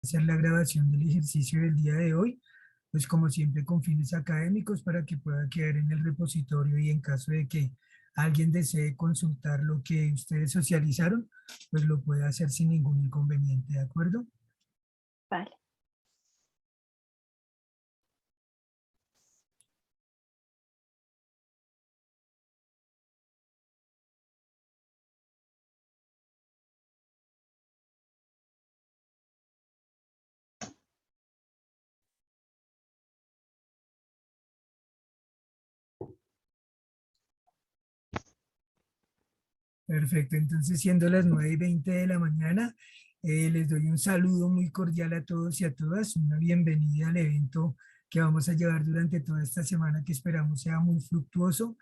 hacer la grabación del ejercicio del día de hoy, pues como siempre con fines académicos para que pueda quedar en el repositorio y en caso de que alguien desee consultar lo que ustedes socializaron, pues lo puede hacer sin ningún inconveniente, ¿de acuerdo? Vale. Perfecto, entonces siendo las 9:20 de la mañana, les doy un saludo muy cordial a todos y a todas, una bienvenida al evento que vamos a llevar durante toda esta semana que esperamos sea muy fructuoso.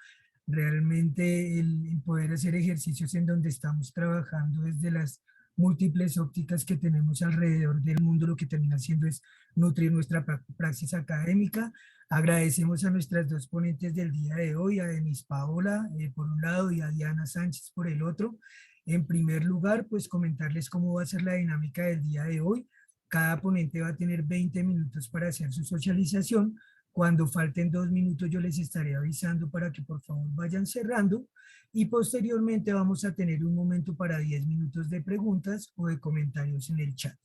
Realmente el poder hacer ejercicios en donde estamos trabajando desde las múltiples ópticas que tenemos alrededor del mundo, lo que termina haciendo es nutrir nuestra praxis académica. Agradecemos a nuestras dos ponentes del día de hoy, a Denis Paola por un lado y a Diana Sánchez por el otro. En primer lugar, pues comentarles cómo va a ser la dinámica del día de hoy. Cada ponente va a tener 20 minutos para hacer su socialización. Cuando falten 2 minutos yo les estaré avisando para que por favor vayan cerrando y posteriormente vamos a tener un momento para 10 minutos de preguntas o de comentarios en el chat.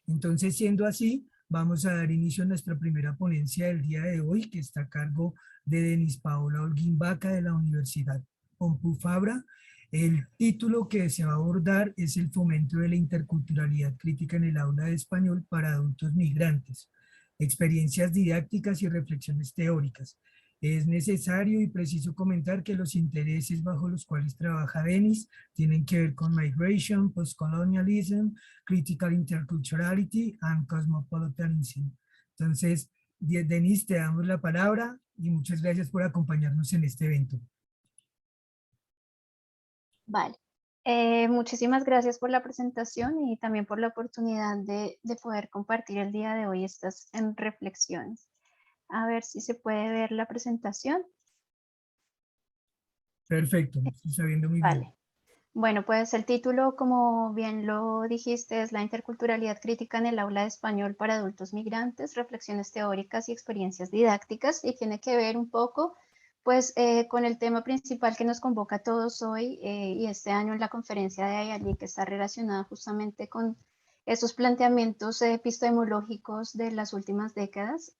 Entonces, siendo así, vamos a dar inicio a nuestra primera ponencia del día de hoy, que está a cargo de Denis Paola Holguín Vaca de la Universidad Pompeu Fabra. El título que se va a abordar es el fomento de la interculturalidad crítica en el aula de español para adultos migrantes, experiencias didácticas y reflexiones teóricas. Es necesario y preciso comentar que los intereses bajo los cuales trabaja Denis tienen que ver con migration, postcolonialism, critical interculturality and cosmopolitanism. Entonces, Denise, te damos la palabra y muchas gracias por acompañarnos en este evento. Vale. Muchísimas gracias por la presentación y también por la oportunidad de poder compartir el día de hoy estas reflexiones. A ver si se puede ver la presentación. Perfecto, estoy sabiendo muy bien. Vale. Bueno, pues el título, como bien lo dijiste, es La interculturalidad crítica en el aula de español para adultos migrantes, reflexiones teóricas y experiencias didácticas, y tiene que ver un poco pues con el tema principal que nos convoca a todos hoy y este año en la conferencia de IALI, que está relacionada justamente con esos planteamientos epistemológicos de las últimas décadas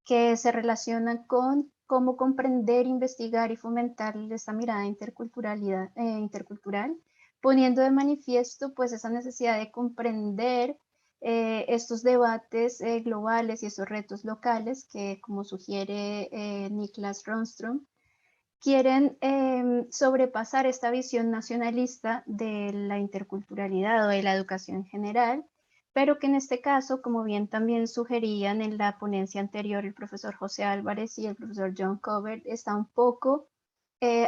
que se relacionan con cómo comprender, investigar y fomentar esta mirada intercultural, poniendo de manifiesto pues esa necesidad de comprender estos debates globales y estos retos locales que, como sugiere Niklas Ronström, quieren sobrepasar esta visión nacionalista de la interculturalidad o de la educación en general, pero que en este caso, como bien también sugerían en la ponencia anterior el profesor José Álvarez y el profesor John Covert, está un poco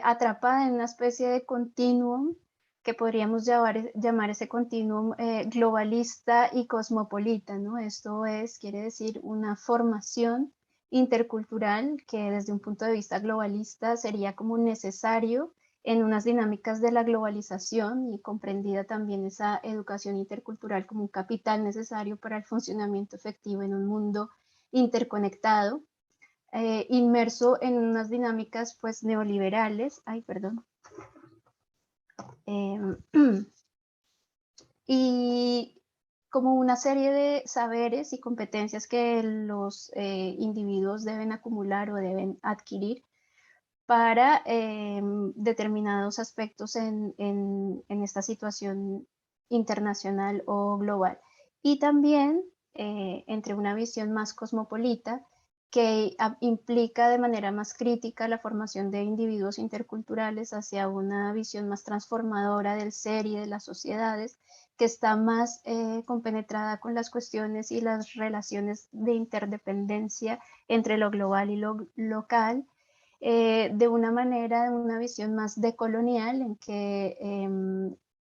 atrapada en una especie de continuum que podríamos llamar ese continuum globalista y cosmopolita, ¿no? Esto quiere decir una formación intercultural que desde un punto de vista globalista sería como necesario en unas dinámicas de la globalización y comprendida también esa educación intercultural como un capital necesario para el funcionamiento efectivo en un mundo interconectado, inmerso en unas dinámicas pues neoliberales, y como una serie de saberes y competencias que los individuos deben acumular o deben adquirir para determinados aspectos en esta situación internacional o global. Y también entre una visión más cosmopolita que implica de manera más crítica la formación de individuos interculturales hacia una visión más transformadora del ser y de las sociedades, que está más compenetrada con las cuestiones y las relaciones de interdependencia entre lo global y lo local, de una manera, de una visión más decolonial en que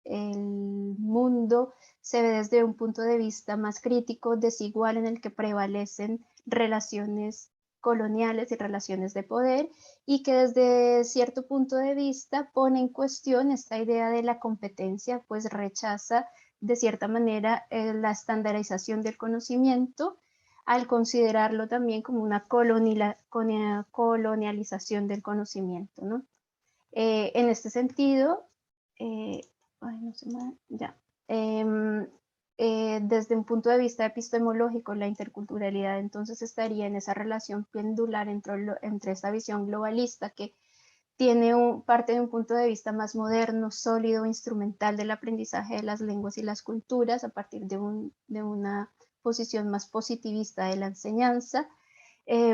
el mundo se ve desde un punto de vista más crítico, desigual, en el que prevalecen relaciones coloniales y relaciones de poder, y que desde cierto punto de vista pone en cuestión esta idea de la competencia, pues rechaza de cierta manera, la estandarización del conocimiento, al considerarlo también como una colonialización del conocimiento, ¿no? En este sentido, no sé más, ya. Desde un punto de vista epistemológico, la interculturalidad entonces estaría en esa relación pendular entre esta visión globalista que tiene parte de un punto de vista más moderno, sólido, instrumental del aprendizaje de las lenguas y las culturas a partir de una posición más positivista de la enseñanza,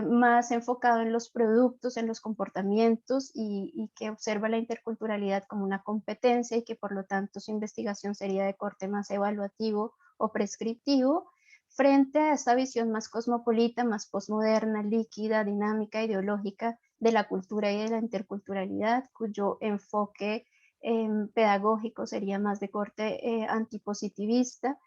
más enfocado en los productos, en los comportamientos y que observa la interculturalidad como una competencia y que por lo tanto su investigación sería de corte más evaluativo o prescriptivo, frente a esta visión más cosmopolita, más posmoderna, líquida, dinámica, ideológica de la cultura y de la interculturalidad, cuyo enfoque pedagógico sería más de corte antipositivista,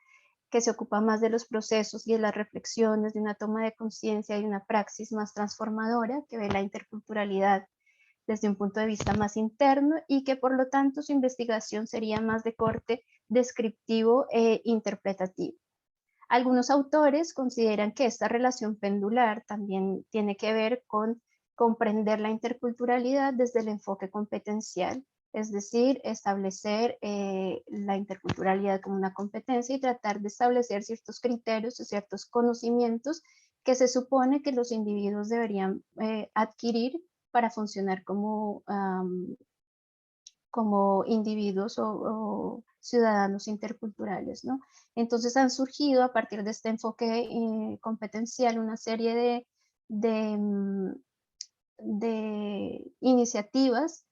que se ocupa más de los procesos y de las reflexiones, de una toma de conciencia y una praxis más transformadora, que ve la interculturalidad desde un punto de vista más interno y que por lo tanto su investigación sería más de corte descriptivo e interpretativo. Algunos autores consideran que esta relación pendular también tiene que ver con comprender la interculturalidad desde el enfoque competencial, es decir, establecer la interculturalidad como una competencia y tratar de establecer ciertos criterios o ciertos conocimientos que se supone que los individuos deberían adquirir para funcionar como individuos o ciudadanos interculturales, ¿no? Entonces han surgido a partir de este enfoque competencial una serie de iniciativas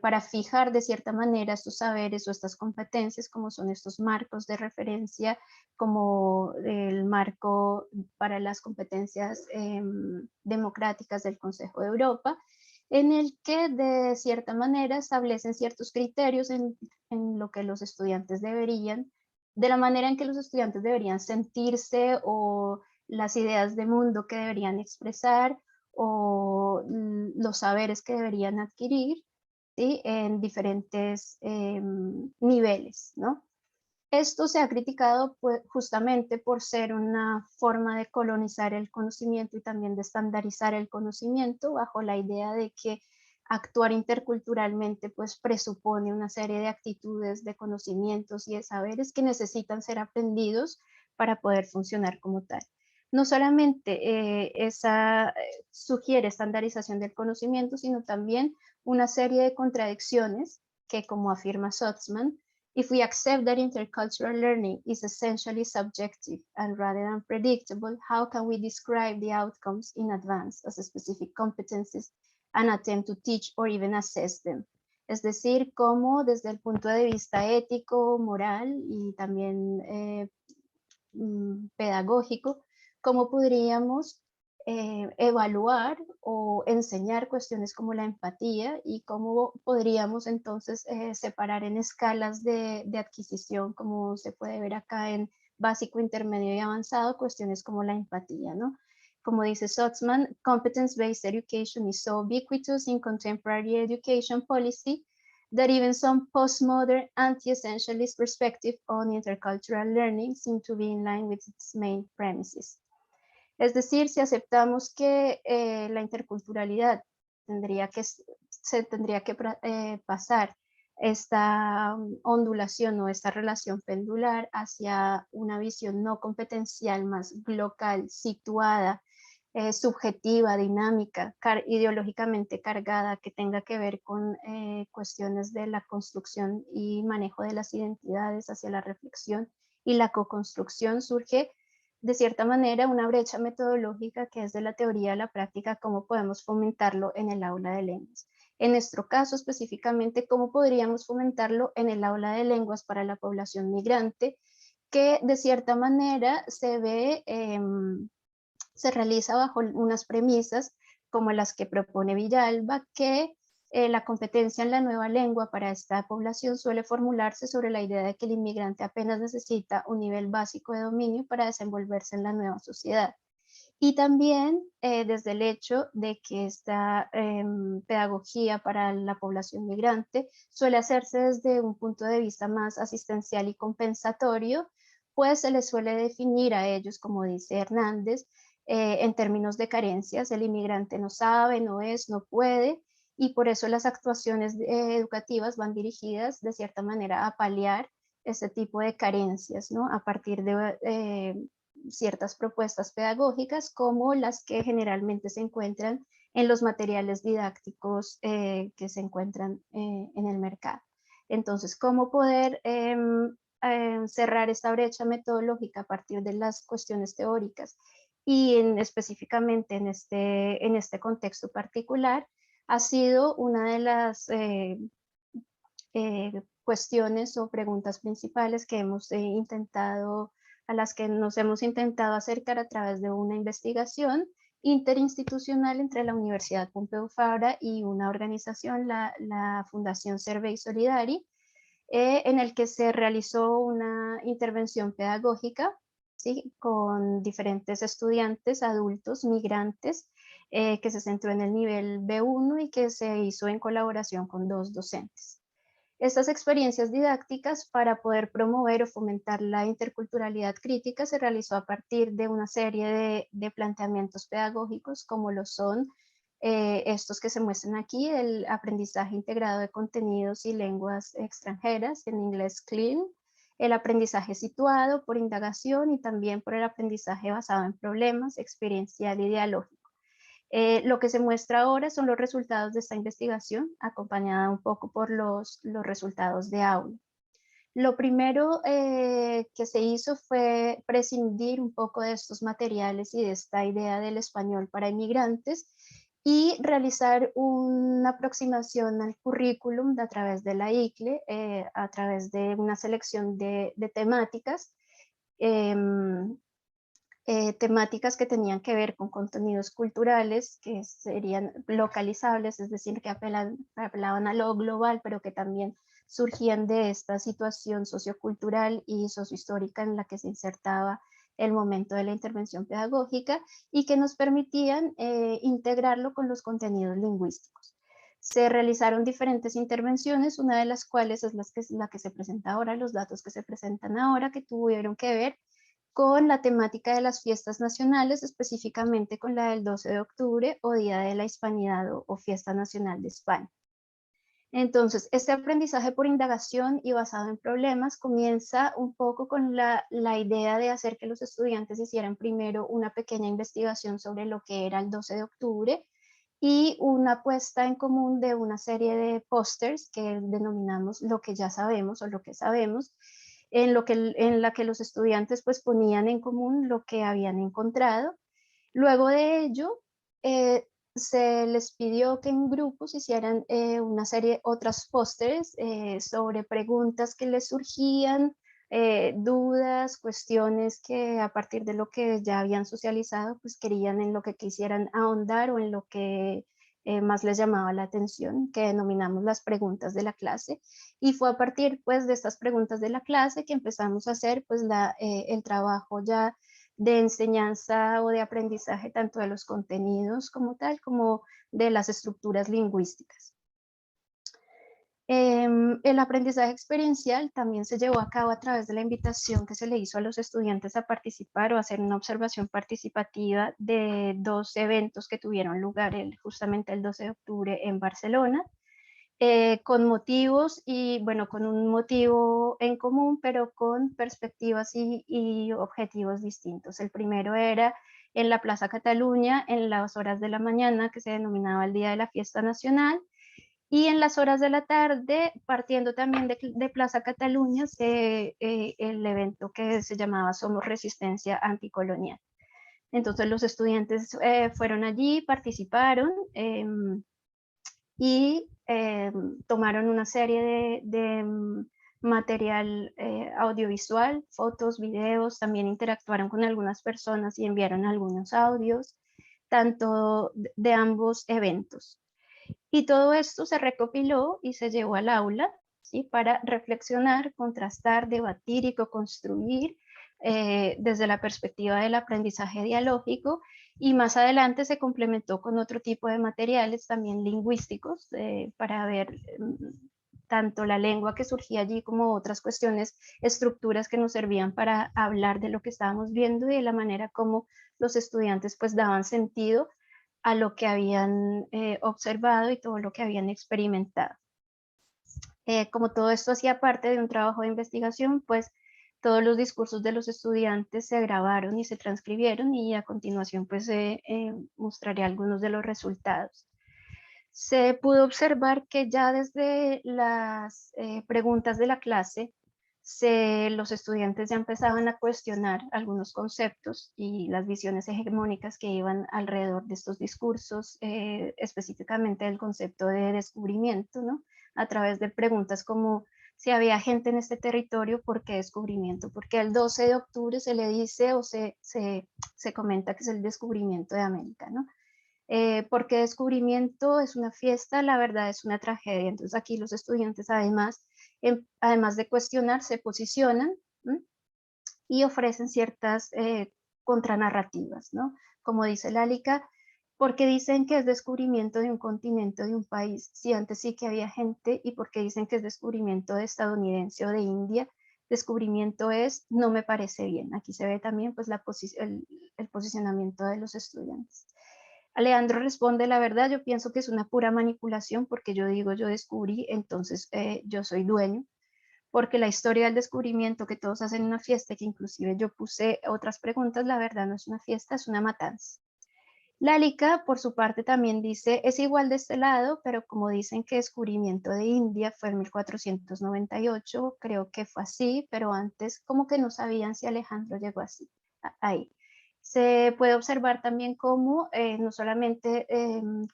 para fijar de cierta manera estos saberes o estas competencias, como son estos marcos de referencia, como el marco para las competencias democráticas del Consejo de Europa, en el que de cierta manera establecen ciertos criterios en lo que los estudiantes deberían, de la manera en que los estudiantes deberían sentirse o las ideas de mundo que deberían expresar o los saberes que deberían adquirir, ¿sí? En diferentes niveles, ¿no? Esto se ha criticado pues, justamente por ser una forma de colonizar el conocimiento y también de estandarizar el conocimiento bajo la idea de que actuar interculturalmente pues presupone una serie de actitudes, de conocimientos y de saberes que necesitan ser aprendidos para poder funcionar como tal. No solamente sugiere estandarización del conocimiento, sino también una serie de contradicciones que, como afirma Sotzman, if we accept that intercultural learning is essentially subjective and rather than predictable, how can we describe the outcomes in advance as specific competencies and attempt to teach or even assess them? Es decir, cómo desde el punto de vista ético, moral y también pedagógico, cómo podríamos evaluar o enseñar cuestiones como la empatía y cómo podríamos entonces separar en escalas de adquisición, como se puede ver acá en básico, intermedio y avanzado, cuestiones como la empatía, ¿no? Como dice Sotzman, competence-based education is so ubiquitous in contemporary education policy that even some postmodern anti-essentialist perspective on intercultural learning seem to be in line with its main premises. Es decir, si aceptamos que la interculturalidad se tendría que pasar esta ondulación o esta relación pendular hacia una visión no competencial, más local, situada, subjetiva, dinámica, ideológicamente cargada, que tenga que ver con cuestiones de la construcción y manejo de las identidades hacia la reflexión y la co-construcción, surge de cierta manera una brecha metodológica que es de la teoría a la práctica, cómo podemos fomentarlo en el aula de lenguas. En nuestro caso específicamente, cómo podríamos fomentarlo en el aula de lenguas para la población migrante, que de cierta manera se realiza bajo unas premisas como las que propone Villalba, que la competencia en la nueva lengua para esta población suele formularse sobre la idea de que el inmigrante apenas necesita un nivel básico de dominio para desenvolverse en la nueva sociedad. Y también desde el hecho de que esta pedagogía para la población migrante suele hacerse desde un punto de vista más asistencial y compensatorio, pues se les suele definir a ellos, como dice Hernández, en términos de carencias. El inmigrante no sabe, no es, no puede, y por eso las actuaciones educativas van dirigidas de cierta manera a paliar este tipo de carencias, ¿no? A partir de ciertas propuestas pedagógicas como las que generalmente se encuentran en los materiales didácticos que se encuentran en el mercado. Entonces, ¿cómo poder cerrar esta brecha metodológica a partir de las cuestiones teóricas? Y específicamente en este contexto particular, ha sido una de las cuestiones o preguntas principales que hemos intentado, a las que nos hemos intentado acercar a través de una investigación interinstitucional entre la Universidad Pompeu Fabra y una organización, la Fundación Servei Solidari, en el que se realizó una intervención pedagógica, ¿sí?, con diferentes estudiantes, adultos, migrantes, que se centró en el nivel B1 y que se hizo en colaboración con 2 docentes. Estas experiencias didácticas, para poder promover o fomentar la interculturalidad crítica, se realizó a partir de una serie de planteamientos pedagógicos, como lo son estos que se muestran aquí: el aprendizaje integrado de contenidos y lenguas extranjeras, en inglés CLIN, el aprendizaje situado por indagación y también por el aprendizaje basado en problemas, experiencial y dialógico. Lo que se muestra ahora son los resultados de esta investigación, acompañada un poco por los resultados de aula. Lo primero que se hizo fue prescindir un poco de estos materiales y de esta idea del español para inmigrantes y realizar una aproximación al currículum a través de la ICLE, a través de una selección de temáticas, em, temáticas que tenían que ver con contenidos culturales que serían localizables, es decir, que apelaban a lo global, pero que también surgían de esta situación sociocultural y sociohistórica en la que se insertaba el momento de la intervención pedagógica, y que nos permitían integrarlo con los contenidos lingüísticos. Se realizaron diferentes intervenciones, una de las cuales es la que se presenta ahora, los datos que se presentan ahora, que tuvieron que ver con la temática de las fiestas nacionales, específicamente con la del 12 de octubre o Día de la Hispanidad o Fiesta Nacional de España. Entonces, este aprendizaje por indagación y basado en problemas comienza un poco con la idea de hacer que los estudiantes hicieran primero una pequeña investigación sobre lo que era el 12 de octubre y una puesta en común de una serie de pósters que denominamos lo que ya sabemos o lo que sabemos, en la que los estudiantes pues ponían en común lo que habían encontrado. Luego de ello, se les pidió que en grupos hicieran una serie, otras pósteres sobre preguntas que les surgían, dudas, cuestiones que a partir de lo que ya habían socializado, pues querían en lo que quisieran ahondar o en lo que más les llamaba la atención, que denominamos las preguntas de la clase. Y fue a partir pues de estas preguntas de la clase que empezamos a hacer pues el trabajo ya de enseñanza o de aprendizaje, tanto de los contenidos como tal, como de las estructuras lingüísticas. El aprendizaje experiencial también se llevó a cabo a través de la invitación que se le hizo a los estudiantes a participar o hacer una observación participativa de 2 eventos que tuvieron lugar justamente el 12 de octubre en Barcelona, con motivos y bueno, con un motivo en común, pero con perspectivas y objetivos distintos. El primero era en la Plaza Cataluña, en las horas de la mañana, que se denominaba el Día de la Fiesta Nacional, y en las horas de la tarde, partiendo también de Plaza Cataluña, el evento que se llamaba Somos Resistencia Anticolonial. Entonces los estudiantes fueron allí, participaron, y tomaron una serie de material audiovisual, fotos, videos, también interactuaron con algunas personas y enviaron algunos audios, tanto de ambos eventos. Y todo esto se recopiló y se llevó al aula, ¿sí?, para reflexionar, contrastar, debatir y co-construir desde la perspectiva del aprendizaje dialógico, y más adelante se complementó con otro tipo de materiales también lingüísticos para ver tanto la lengua que surgía allí como otras cuestiones, estructuras que nos servían para hablar de lo que estábamos viendo y de la manera como los estudiantes pues daban sentido a lo que habían observado y todo lo que habían experimentado. Como todo esto hacía parte de un trabajo de investigación, pues todos los discursos de los estudiantes se grabaron y se transcribieron, y a continuación pues mostraré algunos de los resultados. Se pudo observar que ya desde las preguntas de la clase, los estudiantes ya empezaban a cuestionar algunos conceptos y las visiones hegemónicas que iban alrededor de estos discursos, específicamente el concepto de descubrimiento, ¿no? A través de preguntas como si había gente en este territorio, ¿por qué descubrimiento? Porque el 12 de octubre se le dice o se comenta que es el descubrimiento de América, ¿no? Porque descubrimiento es una fiesta, la verdad es una tragedia. Entonces aquí los estudiantes además de cuestionar, se posicionan, ¿m? Y ofrecen ciertas contranarrativas, ¿no? Como dice Lálica, porque dicen que es descubrimiento de un continente o de un país, si antes sí que había gente, y porque dicen que es descubrimiento de estadounidense o de India, descubrimiento es, no me parece bien. Aquí se ve también pues el posicionamiento de los estudiantes. Alejandro responde, la verdad yo pienso que es una pura manipulación, porque yo digo yo descubrí, entonces yo soy dueño, porque la historia del descubrimiento que todos hacen en una fiesta, que inclusive yo puse otras preguntas, la verdad no es una fiesta, es una matanza. Lálica, por su parte, también dice, es igual de este lado, pero como dicen que descubrimiento de India fue en 1498, creo que fue así, pero antes como que no sabían si Alejandro llegó así, ahí. Se puede observar también cómo no solamente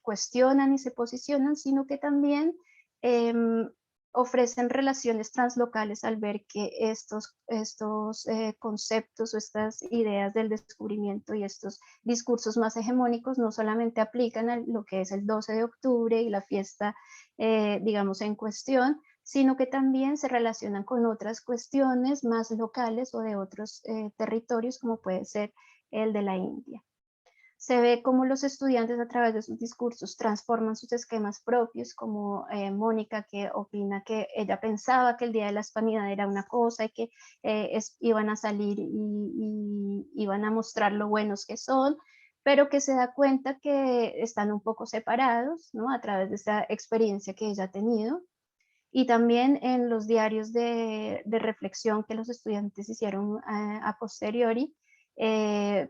cuestionan y se posicionan, sino que también ofrecen relaciones translocales al ver que estos conceptos o estas ideas del descubrimiento y estos discursos más hegemónicos no solamente aplican a lo que es el 12 de octubre y la fiesta, digamos, en cuestión, sino que también se relacionan con otras cuestiones más locales o de otros territorios, como puede ser el de la India. Se ve cómo los estudiantes a través de sus discursos transforman sus esquemas propios, como Mónica, que opina que ella pensaba que el Día de la Hispanidad era una cosa y que iban a salir y iban a mostrar lo buenos que son, pero que se da cuenta que están un poco separados, ¿no? A través de esta experiencia que ella ha tenido. Y también en los diarios de reflexión que los estudiantes hicieron a posteriori,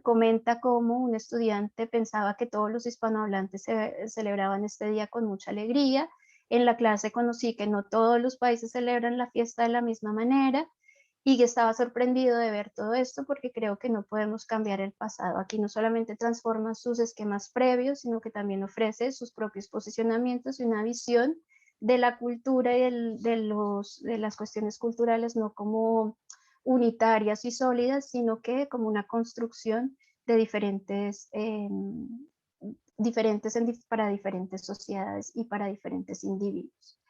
comenta cómo un estudiante pensaba que todos los hispanohablantes celebraban este día con mucha alegría. En la clase conocí que no todos los países celebran la fiesta de la misma manera, y que estaba sorprendido de ver todo esto, porque creo que no podemos cambiar el pasado. Aquí no solamente transforma sus esquemas previos, sino que también ofrece sus propios posicionamientos y una visión de la cultura y de las cuestiones culturales, no como unitarias y sólidas, sino que como una construcción de para diferentes sociedades y para diferentes individuos.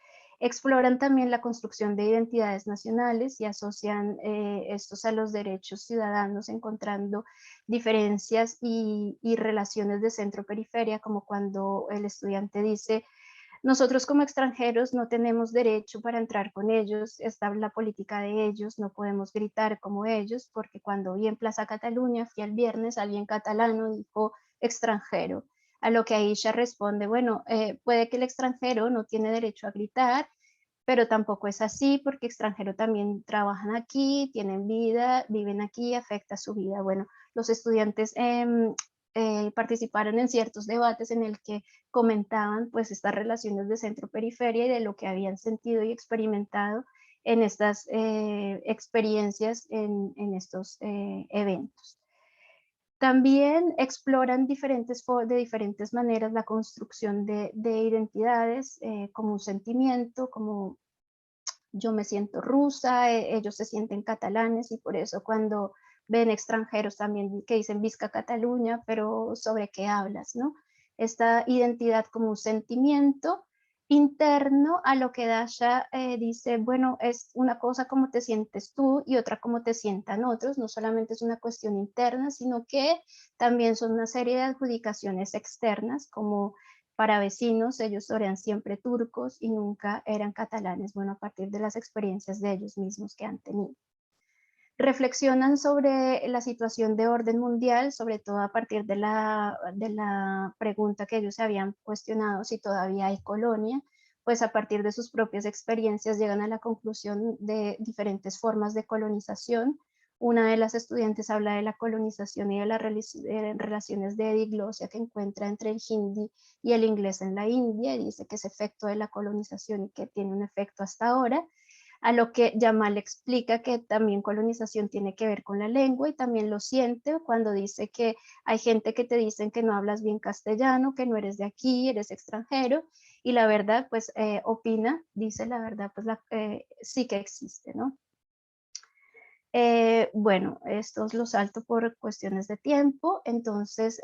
Exploran también la construcción de identidades nacionales y asocian estos a los derechos ciudadanos, encontrando diferencias y relaciones de centro-periferia, como cuando el estudiante dice, nosotros como extranjeros no tenemos derecho para entrar con ellos, esta es la política de ellos, no podemos gritar como ellos, porque cuando vi en Plaza Cataluña, fui el viernes, alguien catalano dijo extranjero, a lo que Aisha responde, bueno, puede que el extranjero no tiene derecho a gritar, pero tampoco es así, porque extranjeros también trabajan aquí, tienen vida, viven aquí, afecta su vida. Bueno, los estudiantes participaron en ciertos debates en el que comentaban pues estas relaciones de centro-periferia y de lo que habían sentido y experimentado en estas experiencias en estos eventos. También exploran de diferentes maneras la construcción de identidades como un sentimiento, como yo me siento rusa, ellos se sienten catalanes, y por eso cuando ven extranjeros también que dicen Visca Cataluña, pero ¿sobre qué hablas, no? Esta identidad como un sentimiento, interno a lo que Dasha dice, bueno, es una cosa como te sientes tú y otra como te sientan otros, no solamente es una cuestión interna, sino que también son una serie de adjudicaciones externas, como para vecinos, ellos eran siempre turcos y nunca eran catalanes, bueno, a partir de las experiencias de ellos mismos que han tenido. Reflexionan sobre la situación de orden mundial, sobre todo a partir de la pregunta que ellos se habían cuestionado si todavía hay colonia, pues a partir de sus propias experiencias llegan a la conclusión de diferentes formas de colonización. Una de las estudiantes habla de la colonización y de las relaciones de diglosia que encuentra entre el hindi y el inglés en la India, y dice que es efecto de la colonización y que tiene un efecto hasta ahora, a lo que Yamal explica que también colonización tiene que ver con la lengua y también lo siente cuando dice que hay gente que te dicen que no hablas bien castellano, que no eres de aquí, eres extranjero, y la verdad, pues opina, dice la verdad, pues sí que existe, ¿no? Bueno, estos los salto por cuestiones de tiempo, entonces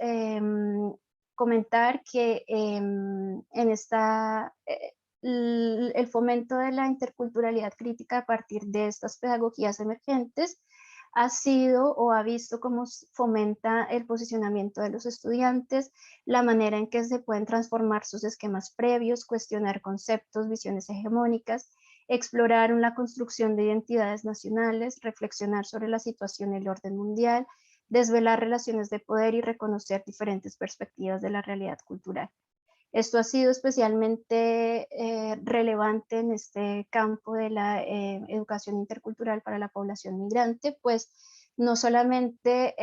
comentar que en esta, el fomento de la interculturalidad crítica a partir de estas pedagogías emergentes ha sido o ha visto cómo fomenta el posicionamiento de los estudiantes, la manera en que se pueden transformar sus esquemas previos, cuestionar conceptos, visiones hegemónicas, explorar una construcción de identidades nacionales, reflexionar sobre la situación y el orden mundial, desvelar relaciones de poder y reconocer diferentes perspectivas de la realidad cultural. Esto ha sido especialmente relevante en este campo de la educación intercultural para la población migrante, pues no solamente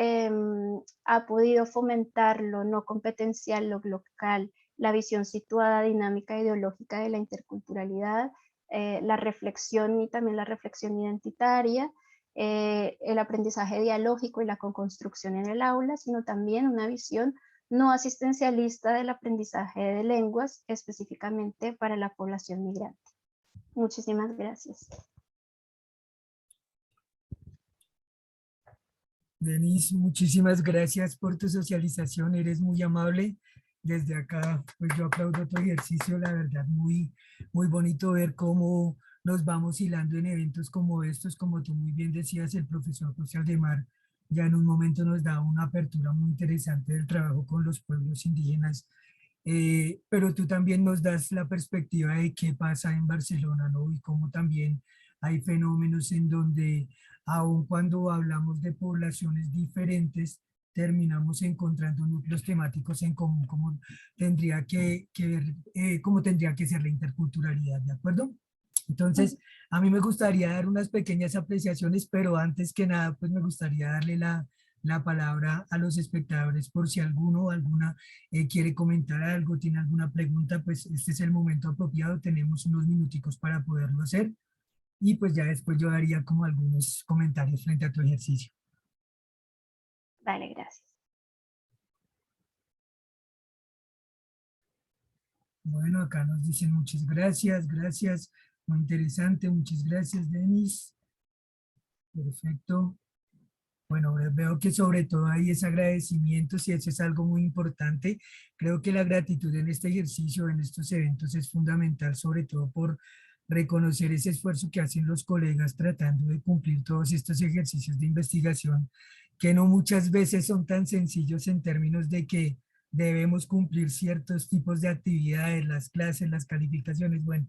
ha podido fomentar lo no competencial, lo local, la visión situada, dinámica, ideológica de la interculturalidad, la reflexión y también la reflexión identitaria, el aprendizaje dialógico y la construcción en el aula, sino también una visión no asistencialista del aprendizaje de lenguas, específicamente para la población migrante. Muchísimas gracias. Denise, muchísimas gracias por tu socialización, eres muy amable. Desde acá, pues yo aplaudo tu ejercicio, la verdad, muy bonito ver cómo nos vamos hilando en eventos como estos, como tú muy bien decías, el profesor José Aldemar ya en un momento nos da una apertura muy interesante del trabajo con los pueblos indígenas, pero tú también nos das la perspectiva de qué pasa en Barcelona, ¿no? Y cómo también hay fenómenos en donde aun cuando hablamos de poblaciones diferentes, terminamos encontrando núcleos temáticos en común, como tendría cómo tendría que ser la interculturalidad, ¿de acuerdo? Entonces, a mí me gustaría dar unas pequeñas apreciaciones, pero antes que nada, pues me gustaría darle la palabra a los espectadores por si alguno o alguna quiere comentar algo, tiene alguna pregunta, pues este es el momento apropiado, tenemos unos minuticos para poderlo hacer y pues ya después yo daría como algunos comentarios frente a tu ejercicio. Vale, gracias. Bueno, acá nos dicen muchas gracias, gracias, muy interesante, muchas gracias, Denis. Perfecto. Bueno, veo que sobre todo hay ese agradecimiento, y eso es algo muy importante. Creo que la gratitud en este ejercicio, en estos eventos, es fundamental, sobre todo por reconocer ese esfuerzo que hacen los colegas tratando de cumplir todos estos ejercicios de investigación, que no muchas veces son tan sencillos en términos de que debemos cumplir ciertos tipos de actividades, las clases, las calificaciones, bueno,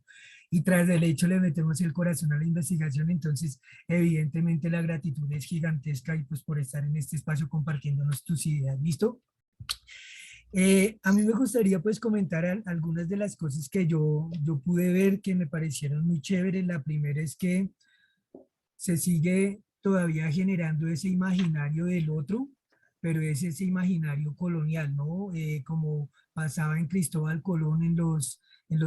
y tras del hecho le metemos el corazón a la investigación, entonces evidentemente la gratitud es gigantesca y pues por estar en este espacio compartiéndonos tus ideas, ¿listo? A mí me gustaría pues comentar algunas de las cosas que yo pude ver que me parecieron muy chéveres. La primera es que se sigue todavía generando ese imaginario del otro, pero es ese imaginario colonial, ¿no? Como pasaba en Cristóbal Colón en los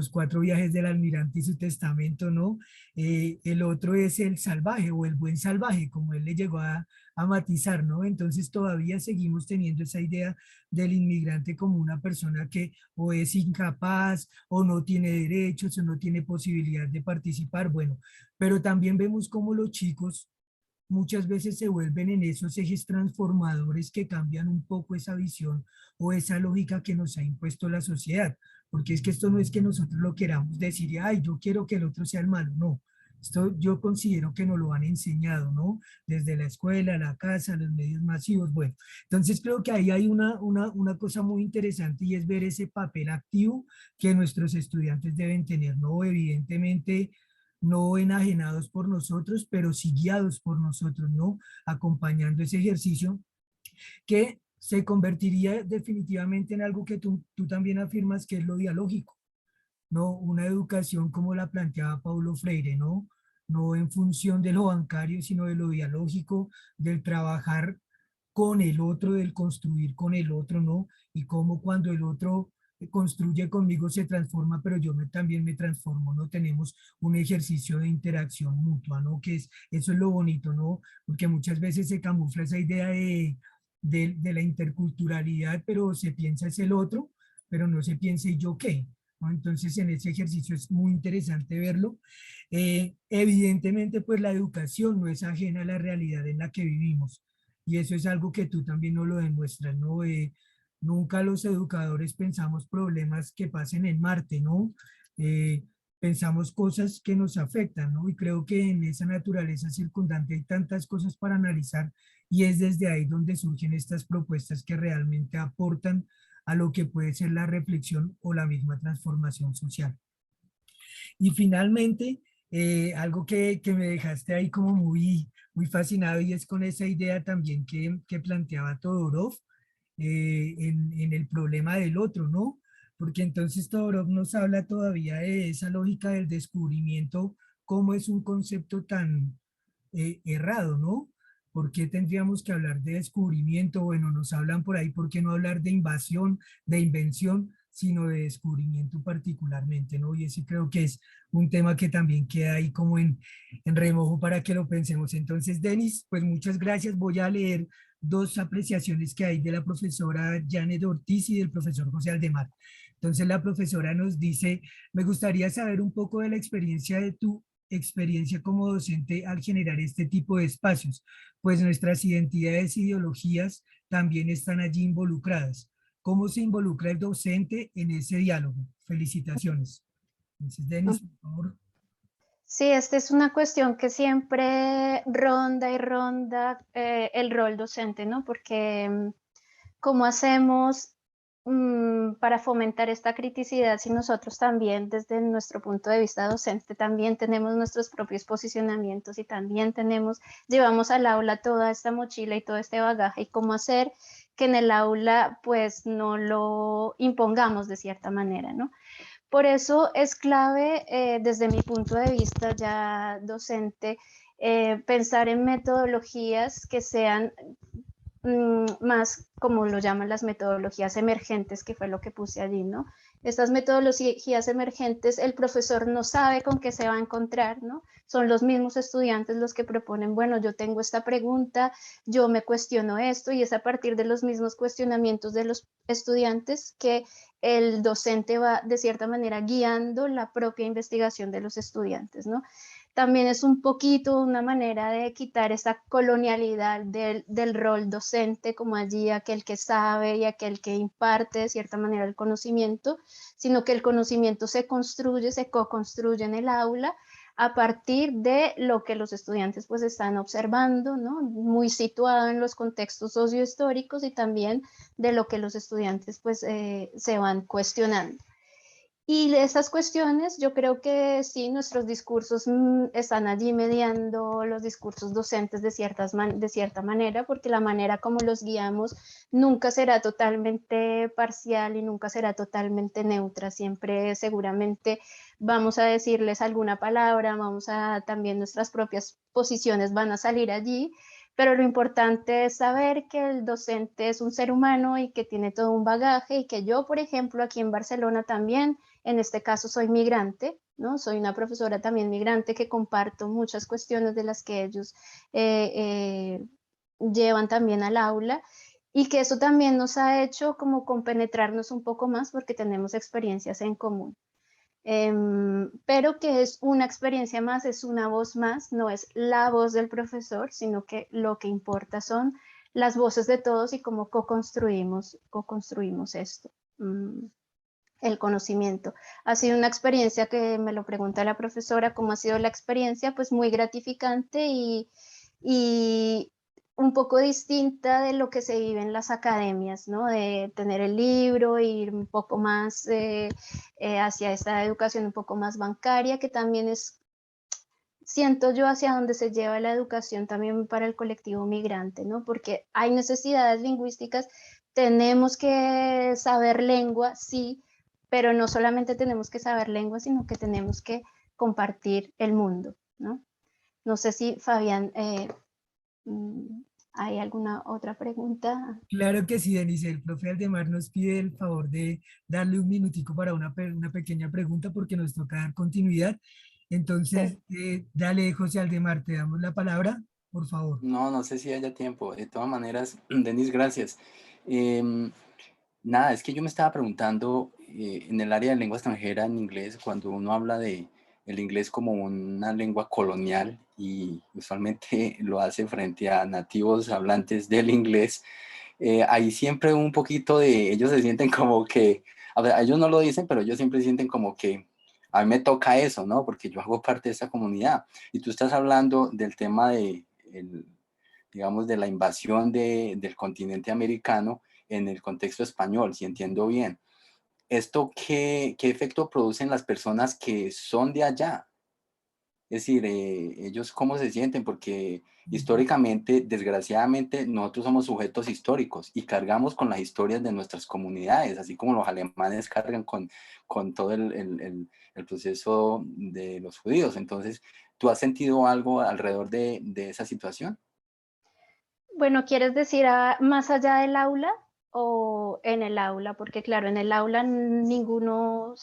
4 viajes del almirante y su testamento, ¿no? El otro es el salvaje o el buen salvaje, como él le llegó a matizar, ¿no? Entonces todavía seguimos teniendo esa idea del inmigrante como una persona que o es incapaz o no tiene derechos o no tiene posibilidad de participar. Bueno, pero también vemos cómo los chicos muchas veces se vuelven en esos ejes transformadores que cambian un poco esa visión o esa lógica que nos ha impuesto la sociedad. porque es que esto no es que nosotros lo queramos decir, ay, yo quiero que el otro sea el malo, no. Esto yo considero que nos lo han enseñado, ¿no? Desde la escuela, la casa, los medios masivos, bueno. Entonces creo que ahí hay una cosa muy interesante y es ver ese papel activo que nuestros estudiantes deben tener, ¿no? Evidentemente no enajenados por nosotros, pero sí guiados por nosotros, ¿no? Acompañando ese ejercicio que se convertiría definitivamente en algo que tú también afirmas que es lo dialógico, ¿no? Una educación como la planteaba Paulo Freire, ¿no? No en función de lo bancario, sino de lo dialógico, del trabajar con el otro, del construir con el otro, ¿no? Y cómo cuando el otro construye conmigo se transforma, pero yo también me transformo, ¿no? Tenemos un ejercicio de interacción mutua, ¿no? Eso es lo bonito, ¿no? Porque muchas veces se camufla esa idea de la interculturalidad, pero se piensa es el otro, pero no se piensa y yo qué, ¿no? Entonces en ese ejercicio es muy interesante verlo. Evidentemente, pues la educación no es ajena a la realidad en la que vivimos. Y eso es algo que tú también nos lo demuestras, ¿no? Nunca los educadores pensamos problemas que pasen en Marte, ¿no? Eh, Pensamos cosas que nos afectan, ¿no? Y creo que en esa naturaleza circundante hay tantas cosas para analizar y es desde ahí donde surgen estas propuestas que realmente aportan a lo que puede ser la reflexión o la misma transformación social. Y finalmente, algo que me dejaste ahí como muy fascinado y es con esa idea también que planteaba Todorov en el problema del otro, ¿no? Porque entonces Todorov nos habla todavía de esa lógica del descubrimiento, cómo es un concepto tan errado, ¿no? ¿Por qué tendríamos que hablar de descubrimiento? Bueno, nos hablan por ahí, ¿por qué no hablar de invasión, de invención, sino de descubrimiento particularmente, ¿no? Y ese creo que es un tema que también queda ahí como en remojo para que lo pensemos. Entonces, Denis, pues muchas gracias. Voy a leer dos apreciaciones que hay de la profesora Janet Ortiz y del profesor José Aldemar. Entonces, la profesora nos dice, me gustaría saber un poco de la experiencia de tu experiencia como docente al generar este tipo de espacios, pues nuestras identidades e ideologías también están allí involucradas. ¿Cómo se involucra el docente en ese diálogo? Felicitaciones. Entonces, Denis, por favor. Sí, esta es una cuestión que siempre ronda y ronda el rol docente, ¿no? Porque ¿cómo hacemos para fomentar esta criticidad si nosotros también, desde nuestro punto de vista docente, también tenemos nuestros propios posicionamientos y también llevamos al aula toda esta mochila y todo este bagaje y cómo hacer que en el aula pues no lo impongamos de cierta manera, ¿no? Por eso es clave, desde mi punto de vista ya docente, pensar en metodologías que sean más como lo llaman las metodologías emergentes, que fue lo que puse allí, ¿no? Estas metodologías emergentes, el profesor no sabe con qué se va a encontrar, ¿no? Son los mismos estudiantes los que proponen, bueno, yo tengo esta pregunta, yo me cuestiono esto, y es a partir de los mismos cuestionamientos de los estudiantes que el docente va de cierta manera guiando la propia investigación de los estudiantes, ¿no? También es un poquito una manera de quitar esa colonialidad del rol docente, como allí aquel que sabe y aquel que imparte de cierta manera el conocimiento, sino que el conocimiento se construye, se co-construye en el aula a partir de lo que los estudiantes pues están observando, ¿no? Muy situado en los contextos sociohistóricos y también de lo que los estudiantes pues se van cuestionando. Y de esas cuestiones, yo creo que sí, nuestros discursos están allí mediando los discursos docentes de cierta manera, porque la manera como los guiamos nunca será totalmente parcial y nunca será totalmente neutra. Siempre seguramente vamos a decirles alguna palabra, también nuestras propias posiciones van a salir allí, pero lo importante es saber que el docente es un ser humano y que tiene todo un bagaje y que yo, por ejemplo, aquí en Barcelona también, en este caso soy migrante, ¿no? Soy una profesora también migrante que comparto muchas cuestiones de las que ellos llevan también al aula y que eso también nos ha hecho como compenetrarnos un poco más porque tenemos experiencias en común. Pero que es una experiencia más, es una voz más, no es la voz del profesor, sino que lo que importa son las voces de todos y cómo co-construimos esto. el conocimiento. Ha sido una experiencia que me lo pregunta la profesora, ¿cómo ha sido la experiencia? Pues muy gratificante y un poco distinta de lo que se vive en las academias, ¿no? De tener el libro, ir un poco más hacia esta educación un poco más bancaria, que también es, siento yo, hacia donde se lleva la educación también para el colectivo migrante, ¿no? Porque hay necesidades lingüísticas, tenemos que saber lengua, sí, pero no solamente tenemos que saber lengua, sino que tenemos que compartir el mundo, ¿no? No sé si Fabián, ¿hay alguna otra pregunta? Claro que sí, Denise. El profe Aldemar nos pide el favor de darle un minutico para una pequeña pregunta porque nos toca dar continuidad. Entonces, Sí. dale, José Aldemar, te damos la palabra, por favor. No, no sé si haya tiempo. De todas maneras, Denis, gracias. Em, Nada, es que yo me estaba preguntando en el área de lengua extranjera en inglés, cuando uno habla de el inglés como una lengua colonial y usualmente lo hace frente a nativos hablantes del inglés, hay siempre un poquito de, ellos se sienten como que, a ver, ellos no lo dicen, pero ellos siempre sienten como que a mí me toca eso, ¿no? Porque yo hago parte de esa comunidad. Y tú estás hablando del tema de, digamos, de la invasión del continente americano en el contexto español, si entiendo bien. ¿Esto qué efecto produce en las personas que son de allá? Es decir, ellos cómo se sienten, porque Ujú. históricamente, desgraciadamente, nosotros somos sujetos históricos y cargamos con las historias de nuestras comunidades, así como los alemanes cargan con todo el proceso de los judíos. Entonces, ¿tú has sentido algo alrededor de esa situación? Bueno, ¿quieres decir más allá del aula o en el aula? Porque claro, en el aula ninguno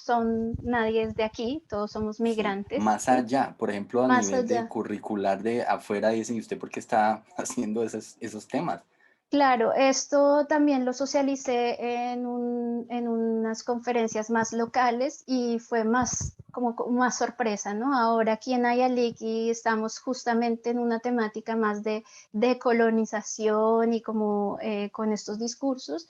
nadie es de aquí, todos somos Sí, migrantes, más ¿sí? allá, por ejemplo, a Más nivel de allá. curricular de afuera, dicen, ¿y usted por qué está haciendo esos temas? Claro, esto también lo socialicé en unas conferencias más locales y fue más como más sorpresa, ¿no? Ahora aquí en Ayaliki estamos justamente en una temática más de decolonización y como con estos discursos.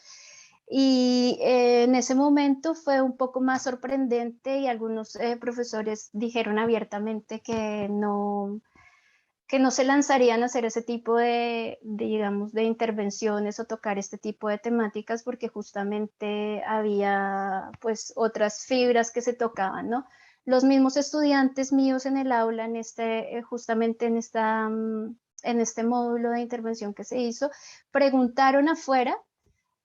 Y en ese momento fue un poco más sorprendente y algunos profesores dijeron abiertamente que no se lanzarían a hacer ese tipo digamos, de intervenciones o tocar este tipo de temáticas porque justamente había pues otras fibras que se tocaban, ¿no? Los mismos estudiantes míos en el aula, justamente en este módulo de intervención que se hizo, preguntaron afuera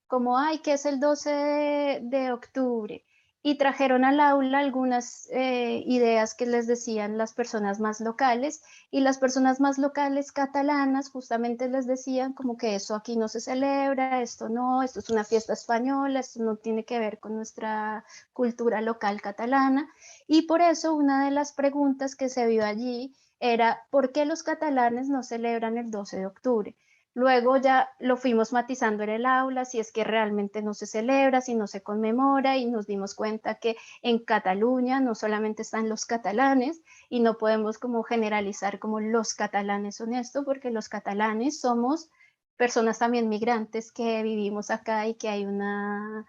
como, ay, ¿qué es el 12 de octubre? Y trajeron al aula algunas ideas que les decían las personas más locales y las personas más locales catalanas justamente les decían como que eso aquí no se celebra, esto no, esto es una fiesta española, esto no tiene que ver con nuestra cultura local catalana. Y por eso una de las preguntas que se vio allí era, ¿por qué los catalanes no celebran el 12 de octubre? Luego ya lo fuimos matizando en el aula, si es que realmente no se celebra, si no se conmemora y nos dimos cuenta que en Cataluña no solamente están los catalanes y no podemos como generalizar como los catalanes son esto, porque los catalanes somos personas también migrantes que vivimos acá y que hay una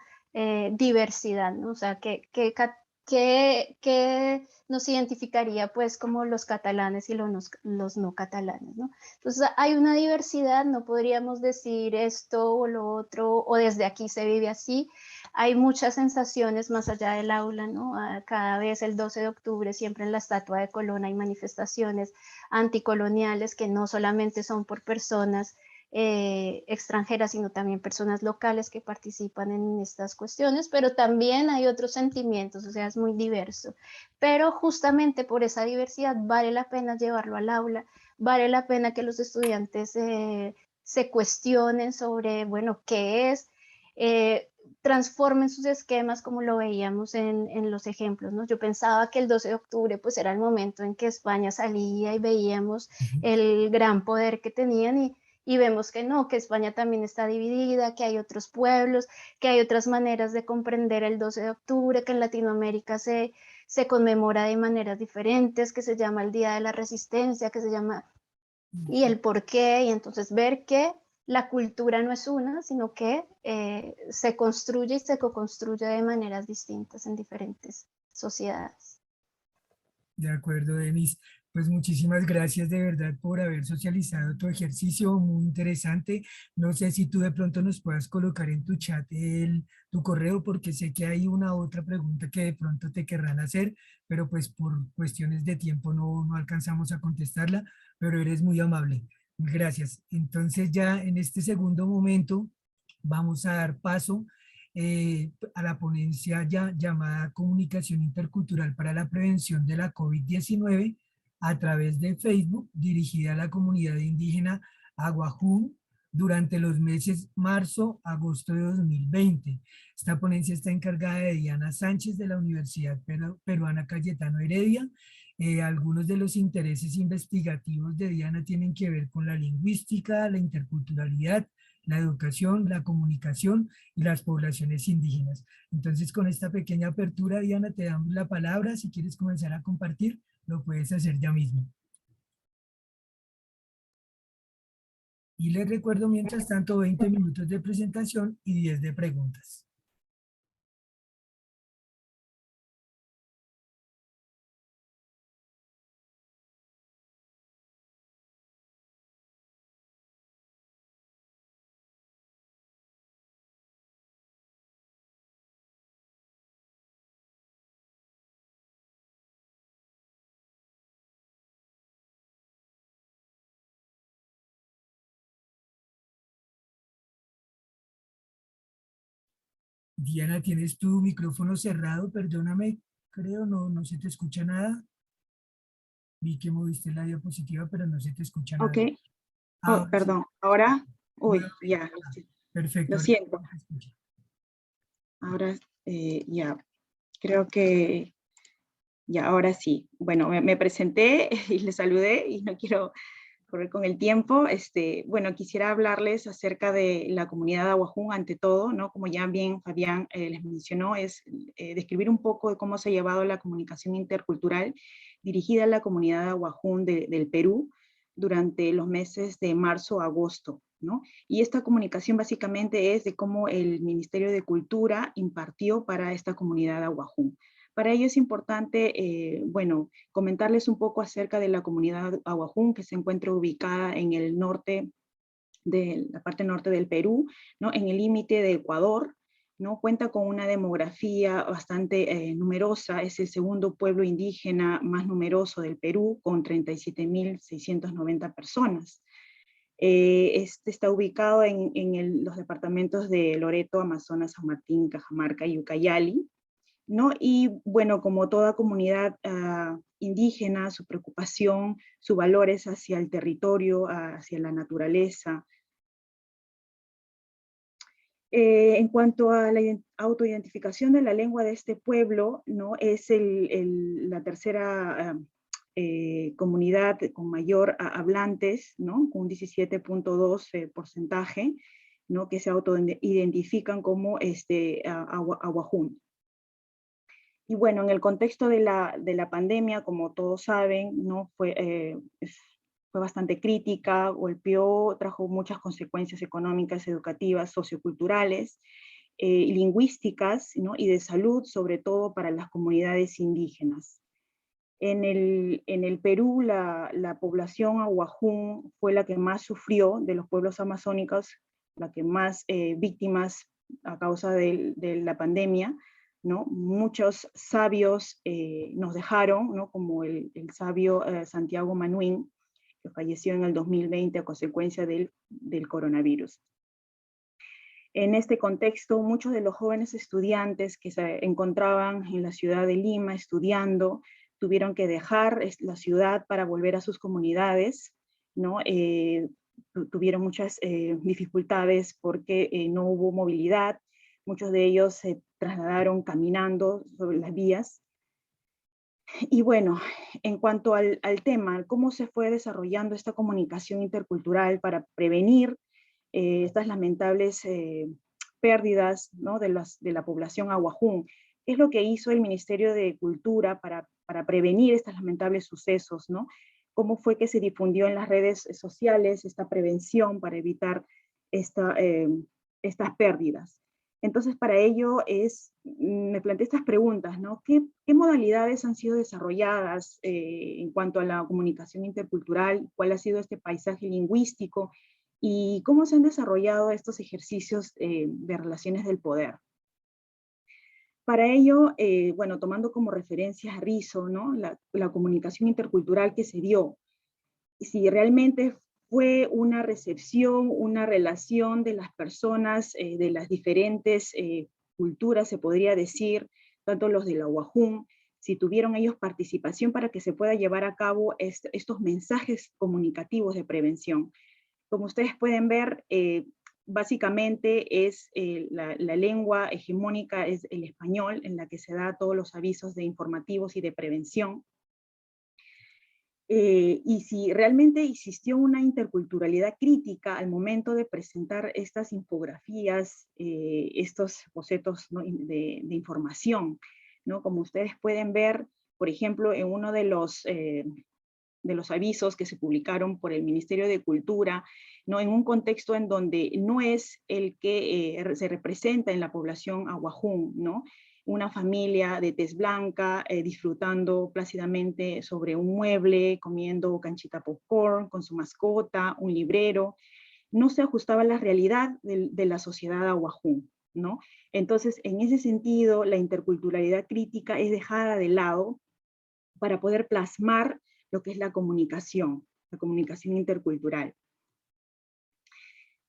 diversidad, ¿no? O sea, que nos identificaría pues como los catalanes y los no catalanes, ¿no? Entonces hay una diversidad, no podríamos decir esto o lo otro, o desde aquí se vive así. Hay muchas sensaciones más allá del aula, ¿no? Cada vez el 12 de octubre, siempre en la Estatua de Colón hay manifestaciones anticoloniales que no solamente son por personas extranjeras, sino también personas locales que participan en estas cuestiones, pero también hay otros sentimientos, o sea, es muy diverso. Pero justamente por esa diversidad vale la pena llevarlo al aula, vale la pena que los estudiantes se cuestionen sobre, bueno, qué es, transformen sus esquemas como lo veíamos en los ejemplos, ¿no? Yo pensaba que el 12 de octubre pues era el momento en que España salía y veíamos el gran poder que tenían y vemos que no, que España también está dividida, que hay otros pueblos, que hay otras maneras de comprender el 12 de octubre, que en Latinoamérica se conmemora de maneras diferentes, que se llama el Día de la Resistencia, que se llama y el por qué, y entonces ver que la cultura no es una, sino que se construye y se co-construye de maneras distintas en diferentes sociedades. De acuerdo, Denis. Pues muchísimas gracias de verdad por haber socializado tu ejercicio, muy interesante. No sé si tú de pronto nos puedas colocar en tu chat tu correo, porque sé que hay una otra pregunta que de pronto te querrán hacer, pero pues por cuestiones de tiempo no alcanzamos a contestarla, pero eres muy amable. Gracias. Entonces ya en este segundo momento vamos a dar paso a la ponencia ya llamada Comunicación Intercultural para la Prevención de la COVID-19 a través de Facebook, dirigida a la comunidad indígena Aguajún durante los meses marzo-agosto de 2020. Esta ponencia está encargada de Diana Sánchez de la Universidad Peruana Cayetano Heredia. Algunos de los intereses investigativos de Diana tienen que ver con la lingüística, la interculturalidad, la educación, la comunicación y las poblaciones indígenas. Entonces, con esta pequeña apertura, Diana, te damos la palabra. Si quieres comenzar a compartir, lo puedes hacer ya mismo. Y les recuerdo, mientras tanto, 20 minutos de presentación y 10 de preguntas. Diana, tienes tu micrófono cerrado, perdóname, creo, no se te escucha nada. Vi que moviste la diapositiva, pero no se te escucha Ok. nada. Oh, Ahora sí, perdón. Ahora, uy, nuevamente. ya, Perfecto, lo ahorita siento. se te escucha. Ahora, ya, creo que ya, ahora sí. Bueno, me presenté y les saludé y no quiero correr con el tiempo. Bueno, quisiera hablarles acerca de la comunidad de Aguajún ante todo, ¿no? Como ya bien Fabián les mencionó, es describir un poco de cómo se ha llevado la comunicación intercultural dirigida a la comunidad de Aguajún del Perú durante los meses de marzo a agosto, ¿no? Y esta comunicación básicamente es de cómo el Ministerio de Cultura impartió para esta comunidad de Aguajún. Para ello es importante, bueno, comentarles un poco acerca de la comunidad Aguajún, que se encuentra ubicada en el norte, de la parte norte del Perú, ¿no? En el límite de Ecuador, ¿no? Cuenta con una demografía bastante numerosa, es el segundo pueblo indígena más numeroso del Perú, con 37.690 personas. Este está ubicado en los departamentos de Loreto, Amazonas, San Martín, Cajamarca y Ucayali, ¿no? Y bueno, como toda comunidad indígena, su preocupación, sus valores hacia el territorio, hacia la naturaleza. En cuanto a la autoidentificación de la lengua de este pueblo, ¿no? Es la tercera comunidad con mayor hablantes, ¿no? Con un 17.2%, ¿no? Que se autoidentifican como Aguajún. Y bueno, en el contexto de la pandemia, como todos saben, ¿no? Fue bastante crítica, golpeó, trajo muchas consecuencias económicas, educativas, socioculturales, lingüísticas, ¿no? Y de salud, sobre todo para las comunidades indígenas. En el Perú, la población aguajún fue la que más sufrió de los pueblos amazónicos, la que más víctimas a causa de la pandemia, ¿no? Muchos sabios nos dejaron, ¿no? Como el sabio Santiago Manuín, que falleció en el 2020 a consecuencia del coronavirus. En este contexto, muchos de los jóvenes estudiantes que se encontraban en la ciudad de Lima estudiando, tuvieron que dejar la ciudad para volver a sus comunidades, ¿no? Tuvieron muchas dificultades porque no hubo movilidad, muchos de ellos se trasladaron caminando sobre las vías. Y bueno, en cuanto al tema, cómo se fue desarrollando esta comunicación intercultural para prevenir estas lamentables pérdidas, ¿no? de la población aguajún. ¿Qué es lo que hizo el Ministerio de Cultura para prevenir estos lamentables sucesos, ¿no? ¿Cómo fue que se difundió en las redes sociales esta prevención para evitar estas pérdidas. Entonces, para ello me planteé estas preguntas, ¿no? ¿Qué modalidades han sido desarrolladas en cuanto a la comunicación intercultural? ¿Cuál ha sido este paisaje lingüístico? ¿Y cómo se han desarrollado estos ejercicios de relaciones del poder? Para ello, bueno, tomando como referencia a Rizzo, ¿no? La comunicación intercultural que se dio, si realmente fue una recepción, una relación de las personas de las diferentes culturas, se podría decir, tanto los de la Wajún, si tuvieron ellos participación para que se pueda llevar a cabo estos mensajes comunicativos de prevención. Como ustedes pueden ver, básicamente es la lengua hegemónica, es el español, en la que se da todos los avisos de informativos y de prevención. Y si realmente existió una interculturalidad crítica al momento de presentar estas infografías, estos bocetos, ¿no?, de información, ¿no? Como ustedes pueden ver, por ejemplo, en uno de los avisos que se publicaron por el Ministerio de Cultura, ¿no?, en un contexto en donde no es el que se representa en la población Awajún, ¿no? Una familia de tez blanca disfrutando plácidamente sobre un mueble, comiendo canchita popcorn con su mascota, un librero, no se ajustaba a la realidad de la sociedad Awajún, ¿no? Entonces, en ese sentido, la interculturalidad crítica es dejada de lado para poder plasmar lo que es la comunicación intercultural.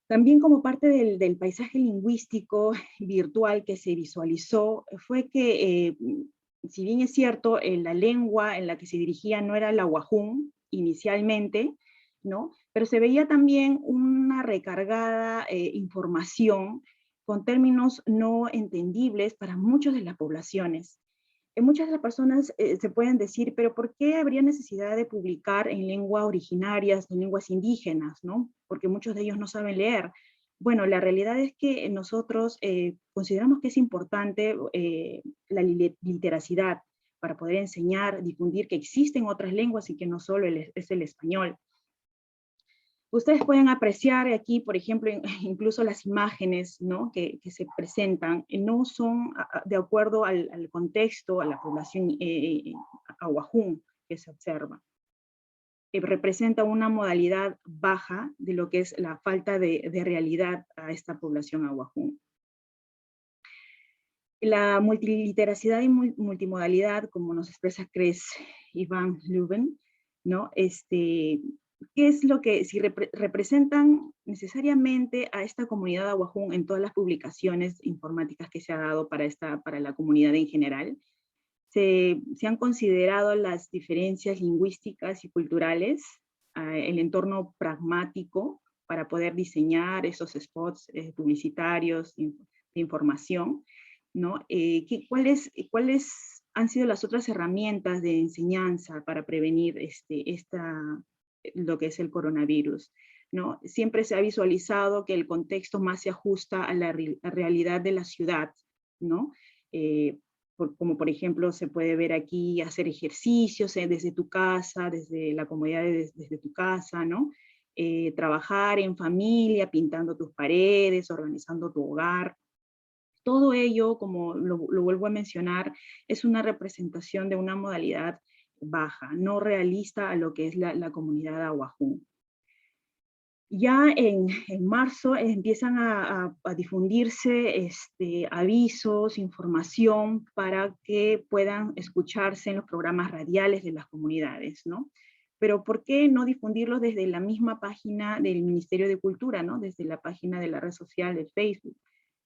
También como parte del paisaje lingüístico virtual que se visualizó, fue que, si bien es cierto, la lengua en la que se dirigía no era la Wajún inicialmente, ¿no? Pero se veía también una recargada información con términos no entendibles para muchas de las poblaciones. Muchas de las personas se pueden decir, pero ¿por qué habría necesidad de publicar en lenguas originarias, en lenguas indígenas, ¿no? Porque muchos de ellos no saben leer. Bueno, la realidad es que nosotros consideramos que es importante la literacidad para poder enseñar, difundir que existen otras lenguas y que no solo es el español. Ustedes pueden apreciar aquí, por ejemplo, incluso las imágenes, ¿no?, que se presentan, no son de acuerdo al contexto, a la población Awajún que se observa. Representa una modalidad baja de lo que es la falta de realidad a esta población Awajún. La multiliteracidad y multimodalidad, como nos expresa Chris Ivan Leuven, ¿no? ¿Qué es lo que, si representan necesariamente a esta comunidad Awajún en todas las publicaciones informáticas que se ha dado para la comunidad en general? Se han considerado las diferencias lingüísticas y culturales, el entorno pragmático para poder diseñar esos spots publicitarios de información, ¿no? ¿Cuáles han sido las otras herramientas de enseñanza para prevenir lo que es el coronavirus, ¿no? Siempre se ha visualizado que el contexto más se ajusta a la realidad de la ciudad, ¿no? Como por ejemplo se puede ver aquí hacer ejercicios desde tu casa, desde la comodidad desde tu casa, ¿no? Trabajar en familia, pintando tus paredes, organizando tu hogar. Todo ello, como lo vuelvo a mencionar, es una representación de una modalidad baja, no realista a lo que es la comunidad Awajún. Ya en marzo empiezan a difundirse avisos, información para que puedan escucharse en los programas radiales de las comunidades, ¿no? Pero ¿por qué no difundirlos desde la misma página del Ministerio de Cultura, ¿no? Desde la página de la red social de Facebook,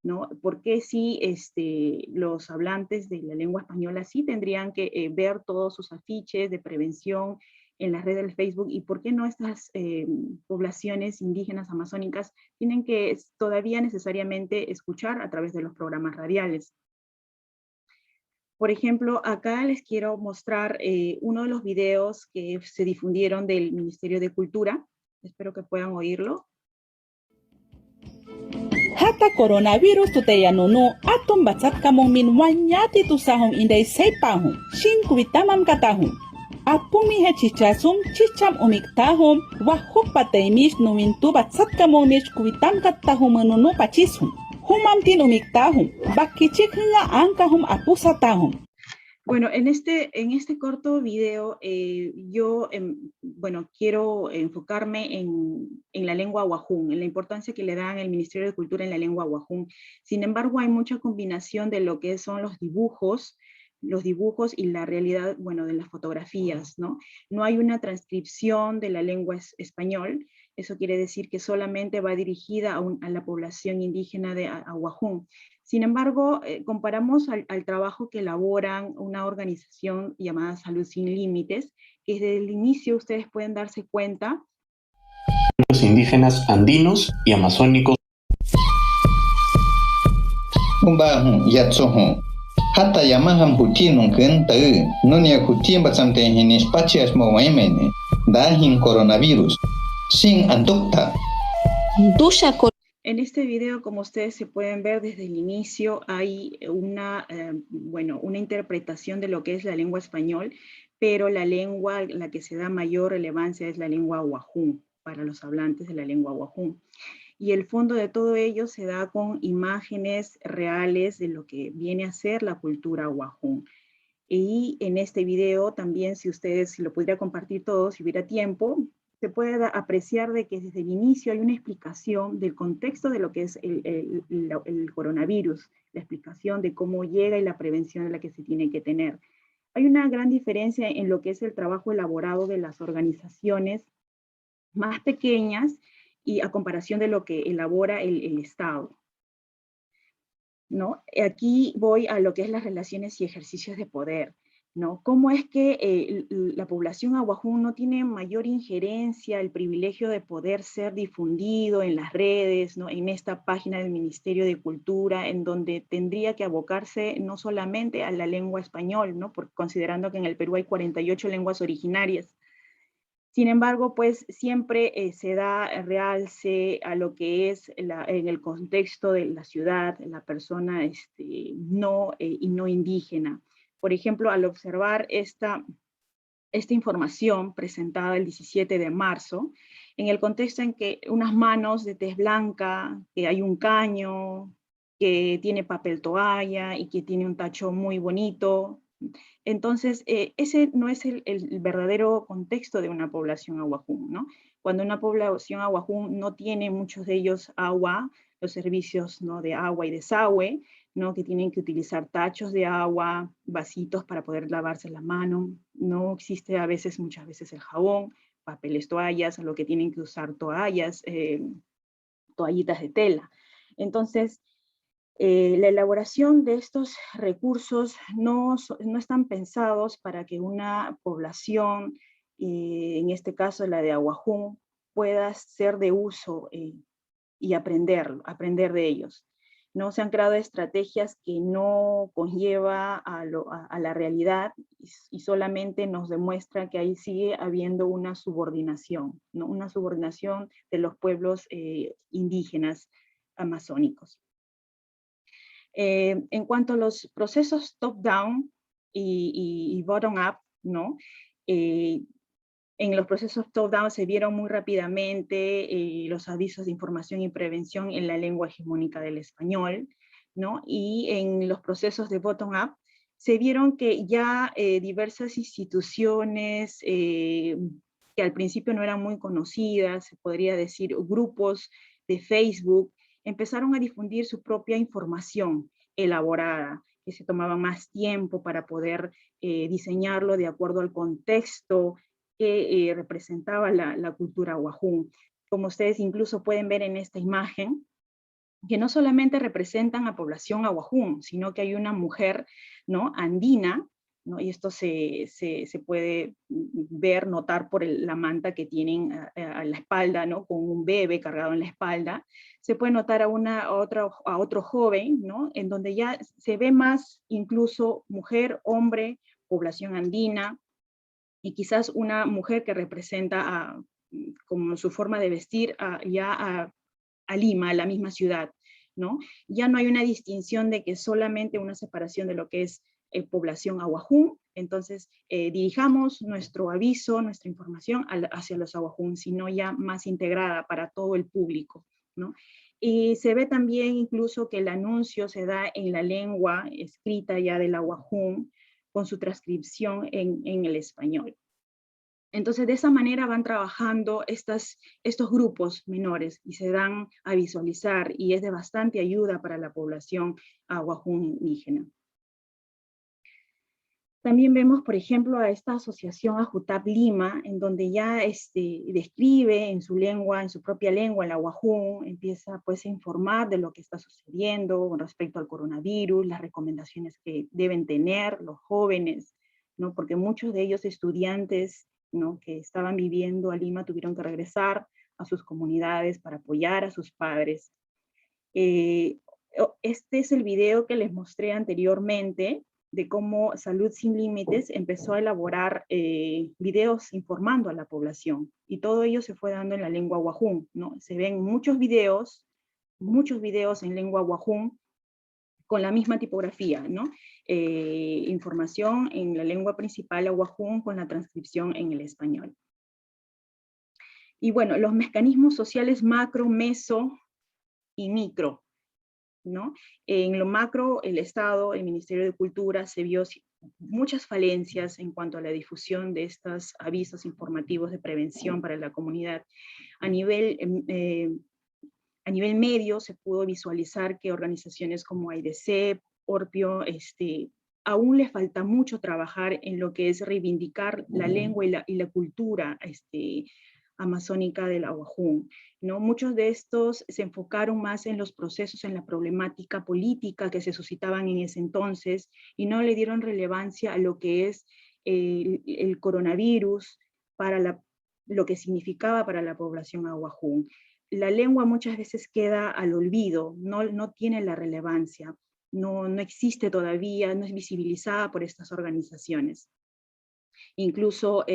¿no? ¿Por qué si los hablantes de la lengua española sí tendrían que ver todos sus afiches de prevención en las redes del Facebook, y por qué no estas poblaciones indígenas amazónicas tienen que todavía necesariamente escuchar a través de los programas radiales? Por ejemplo, acá les quiero mostrar uno de los videos que se difundieron del Ministerio de Cultura. Espero que puedan oírlo. Hata coronavirus tuteya nunu atom batsat kamong min wanyati tusahong inday say pahong shin kuitamam katahong. Apumihe chichasum chicham umiktahum wahuk pateimish numintu batsatkamomish kubitam kattahum nunu pachisum. Humamtin umiktahum bakichikhinga ankahum apusatahum. Bueno, en este corto video yo bueno, quiero enfocarme en la lengua wahún, en la importancia que le dan el Ministerio de Cultura en la lengua wahún. Sin embargo, hay mucha combinación de lo que son los dibujos y la realidad, bueno, de las fotografías, ¿no? No hay una transcripción de la lengua español. Eso quiere decir que solamente va dirigida a la población indígena de wahún. Sin embargo, comparamos al trabajo que elaboran una organización llamada Salud Sin Límites, que desde el inicio ustedes pueden darse cuenta. Los indígenas andinos y amazónicos. Hata yamaham hutinun kentau, nunia hutin basamte en espacios moemene, dahin coronavirus, sin andukta. En este video, como ustedes se pueden ver desde el inicio, hay una interpretación de lo que es la lengua español, pero la lengua a la que se da mayor relevancia es la lengua wahún, para los hablantes de la lengua wahún. Y el fondo de todo ello se da con imágenes reales de lo que viene a ser la cultura wahún. Y en este video también, si lo pudiera compartir todo, si hubiera tiempo, se puede apreciar de que desde el inicio hay una explicación del contexto de lo que es el coronavirus, la explicación de cómo llega y la prevención de la que se tiene que tener. Hay una gran diferencia en lo que es el trabajo elaborado de las organizaciones más pequeñas y a comparación de lo que elabora el Estado, ¿no? Aquí voy a lo que es las relaciones y ejercicios de poder, ¿no? ¿Cómo es que la población wahún no tiene mayor injerencia, el privilegio de poder ser difundido en las redes, ¿no? En esta página del Ministerio de Cultura, en donde tendría que abocarse no solamente a la lengua español, ¿no? Considerando que en el Perú hay 48 lenguas originarias. Sin embargo, pues siempre se da realce a lo que es en el contexto de la ciudad, la persona no indígena. Por ejemplo, al observar esta información presentada el 17 de marzo, en el contexto en que unas manos de tez blanca, que hay un caño, que tiene papel toalla y que tiene un tacho muy bonito. Entonces, ese no es el verdadero contexto de una población wahún, ¿no? Cuando una población wahún no tiene muchos de ellos agua, los servicios, ¿no? De agua y desagüe, ¿no? Que tienen que utilizar tachos de agua, vasitos para poder lavarse la mano, no existe muchas veces el jabón, papeles, toallas, lo que tienen que usar toallas, toallitas de tela. Entonces, la elaboración de estos recursos no están pensados para que una población, en este caso la de wahún, pueda ser de uso y aprender de ellos. No se han creado estrategias que no conlleva a la realidad y solamente nos demuestra que ahí sigue habiendo una subordinación, ¿no? Una subordinación de los pueblos indígenas amazónicos. En cuanto a los procesos top-down y bottom-up, ¿no? En los procesos top-down se vieron muy rápidamente los avisos de información y prevención en la lengua hegemónica del español, ¿no? Y en los procesos de bottom-up se vieron que ya diversas instituciones que al principio no eran muy conocidas, se podría decir grupos de Facebook, empezaron a difundir su propia información elaborada, que se tomaba más tiempo para poder diseñarlo de acuerdo al contexto que representaba la cultura wahún. Como ustedes incluso pueden ver en esta imagen, que no solamente representan a población wahún, sino que hay una mujer, ¿no? Andina, ¿no? Y esto se puede notar por la manta que tienen a la espalda, ¿no? Con un bebé cargado en la espalda. Se puede notar a otro joven, ¿no? En donde ya se ve más incluso mujer, hombre, población andina, y quizás una mujer que representa como su forma de vestir a Lima, a la misma ciudad, ¿no? Ya no hay una distinción de que solamente una separación de lo que es población wahún entonces dirijamos nuestro aviso, nuestra información hacia los awajún, sino ya más integrada para todo el público, ¿no? Y se ve también incluso que el anuncio se da en la lengua escrita ya del awajún, con su transcripción en el español. Entonces, de esa manera van trabajando estos grupos menores y se dan a visualizar, y es de bastante ayuda para la población awajún indígena. También vemos, por ejemplo, a esta asociación Ajutab Lima, en donde ya describe en su lengua, en su propia lengua, el awajún, empieza pues a informar de lo que está sucediendo con respecto al coronavirus, las recomendaciones que deben tener los jóvenes, ¿no? Porque muchos de ellos estudiantes, ¿no?, que estaban viviendo a Lima tuvieron que regresar a sus comunidades para apoyar a sus padres. Este es el video que les mostré anteriormente, de cómo Salud Sin Límites empezó a elaborar videos informando a la población, y todo ello se fue dando en la lengua awajún, ¿no? Se ven muchos videos en lengua awajún, con la misma tipografía, ¿no? Información en la lengua principal awajún con la transcripción en el español. Y bueno, los mecanismos sociales macro, meso y micro, ¿no? En lo macro, el Estado, el Ministerio de Cultura, se vio muchas falencias en cuanto a la difusión de estos avisos informativos de prevención para la comunidad. A nivel medio se pudo visualizar que organizaciones como AIDC, Orpio, aún les falta mucho trabajar en lo que es reivindicar la lengua y la cultura amazónica del awajún, ¿no? Muchos de estos se enfocaron más en los procesos, en la problemática política que se suscitaban en ese entonces, y no le dieron relevancia a lo que es el coronavirus, para lo que significaba para la población awajún. La lengua muchas veces queda al olvido, no tiene la relevancia, no existe todavía, no es visibilizada por estas organizaciones. Incluso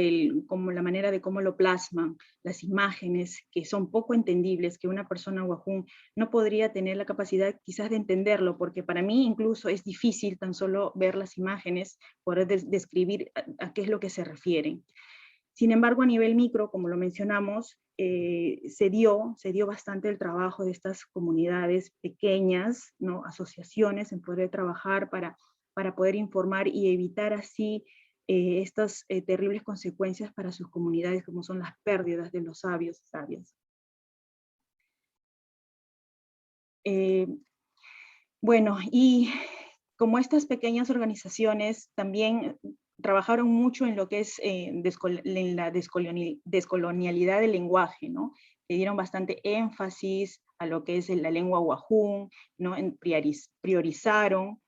como la manera de cómo lo plasman, las imágenes que son poco entendibles, que una persona awajún no podría tener la capacidad quizás de entenderlo, porque para mí incluso es difícil tan solo ver las imágenes, poder describir a qué es lo que se refieren. Sin embargo, a nivel micro, como lo mencionamos, se dio bastante el trabajo de estas comunidades pequeñas, ¿no?, asociaciones, en poder trabajar para poder informar y evitar así estas terribles consecuencias para sus comunidades, como son las pérdidas de los sabios y sabias. Bueno, y como estas pequeñas organizaciones también trabajaron mucho en lo que es en la descolonialidad del lenguaje, ¿no? Le dieron bastante énfasis a lo que es la lengua awajún, ¿no? Priorizaron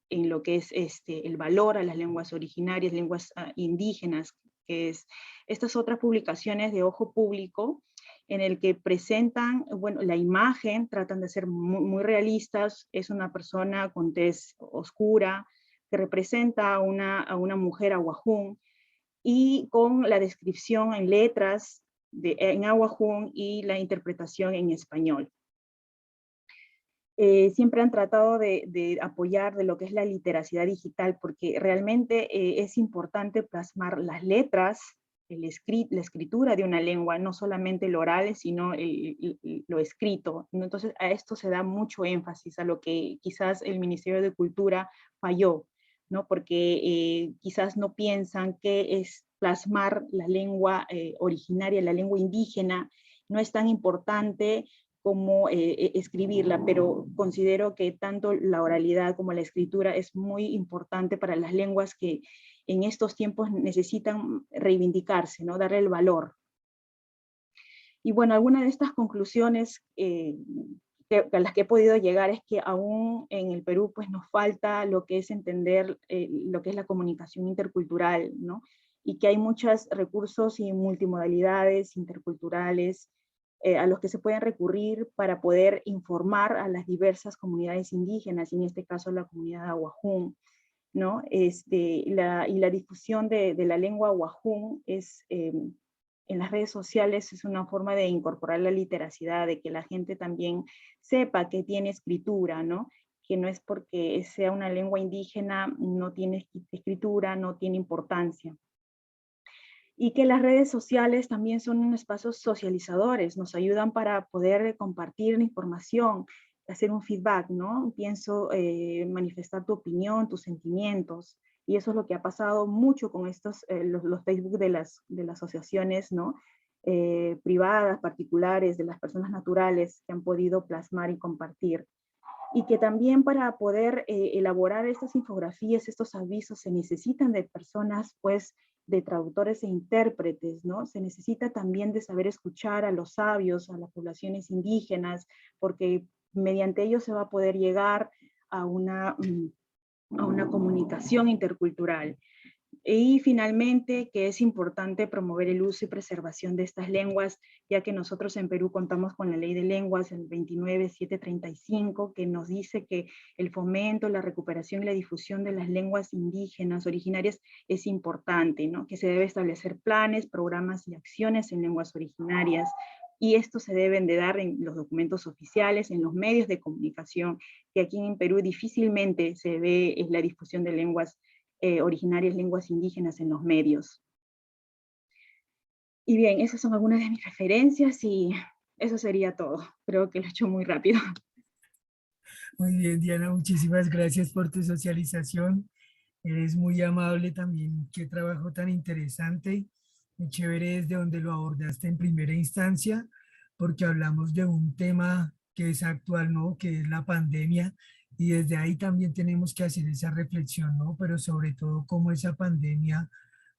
en lo que es el valor a las lenguas originarias, lenguas indígenas, que es estas otras publicaciones de ojo público, en el que presentan, bueno, la imagen, tratan de ser muy realistas, es una persona con tez oscura, que representa a una mujer awajún, y con la descripción en letras en awajún y la interpretación en español. Siempre han tratado de apoyar de lo que es la literacidad digital, porque realmente es importante plasmar las letras, la escritura de una lengua, no solamente lo oral, sino lo escrito. Entonces a esto se da mucho énfasis, a lo que quizás el Ministerio de Cultura falló, ¿no? Porque quizás no piensan que es plasmar la lengua originaria, la lengua indígena, no es tan importante como escribirla, pero considero que tanto la oralidad como la escritura es muy importante para las lenguas que en estos tiempos necesitan reivindicarse, ¿no? Darle el valor. Y bueno, alguna de estas conclusiones a las que he podido llegar es que aún en el Perú pues nos falta lo que es entender lo que es la comunicación intercultural, ¿no? Y que hay muchos recursos y multimodalidades interculturales a los que se pueden recurrir para poder informar a las diversas comunidades indígenas, y en este caso la comunidad awajún, ¿no? Y la difusión de la lengua awajún en las redes sociales es una forma de incorporar la literacidad, de que la gente también sepa que tiene escritura, ¿no? que no es porque sea una lengua indígena, no tiene escritura, no tiene importancia. Y que las redes sociales también son unos espacios socializadores, nos ayudan para poder compartir información, hacer un feedback, ¿no? Pienso manifestar tu opinión, tus sentimientos, y eso es lo que ha pasado mucho con estos, los Facebook de las asociaciones, ¿no? Privadas, particulares, de las personas naturales que han podido plasmar y compartir. Y que también para poder elaborar estas infografías, estos avisos, se necesitan de personas, pues, de traductores e intérpretes, ¿no? Se necesita también de saber escuchar a los sabios, a las poblaciones indígenas, porque mediante ellos se va a poder llegar a una comunicación intercultural. Y finalmente, que es importante promover el uso y preservación de estas lenguas, ya que nosotros en Perú contamos con la Ley de Lenguas, el 29735, que nos dice que el fomento, la recuperación y la difusión de las lenguas indígenas originarias es importante, ¿no? Que se debe establecer planes, programas y acciones en lenguas originarias, y estos se deben de dar en los documentos oficiales, en los medios de comunicación, que aquí en Perú difícilmente se ve la difusión de lenguas originarias, lenguas indígenas en los medios. Y bien, esas son algunas de mis referencias y eso sería todo. Creo que lo he hecho muy rápido. Muy bien, Diana, muchísimas gracias por tu socialización. Eres muy amable también. Qué trabajo tan interesante. Muy chévere desde donde lo abordaste en primera instancia, porque hablamos de un tema que es actual, ¿no? Que es la pandemia. Y desde ahí también tenemos que hacer esa reflexión, ¿no? Pero sobre todo cómo esa pandemia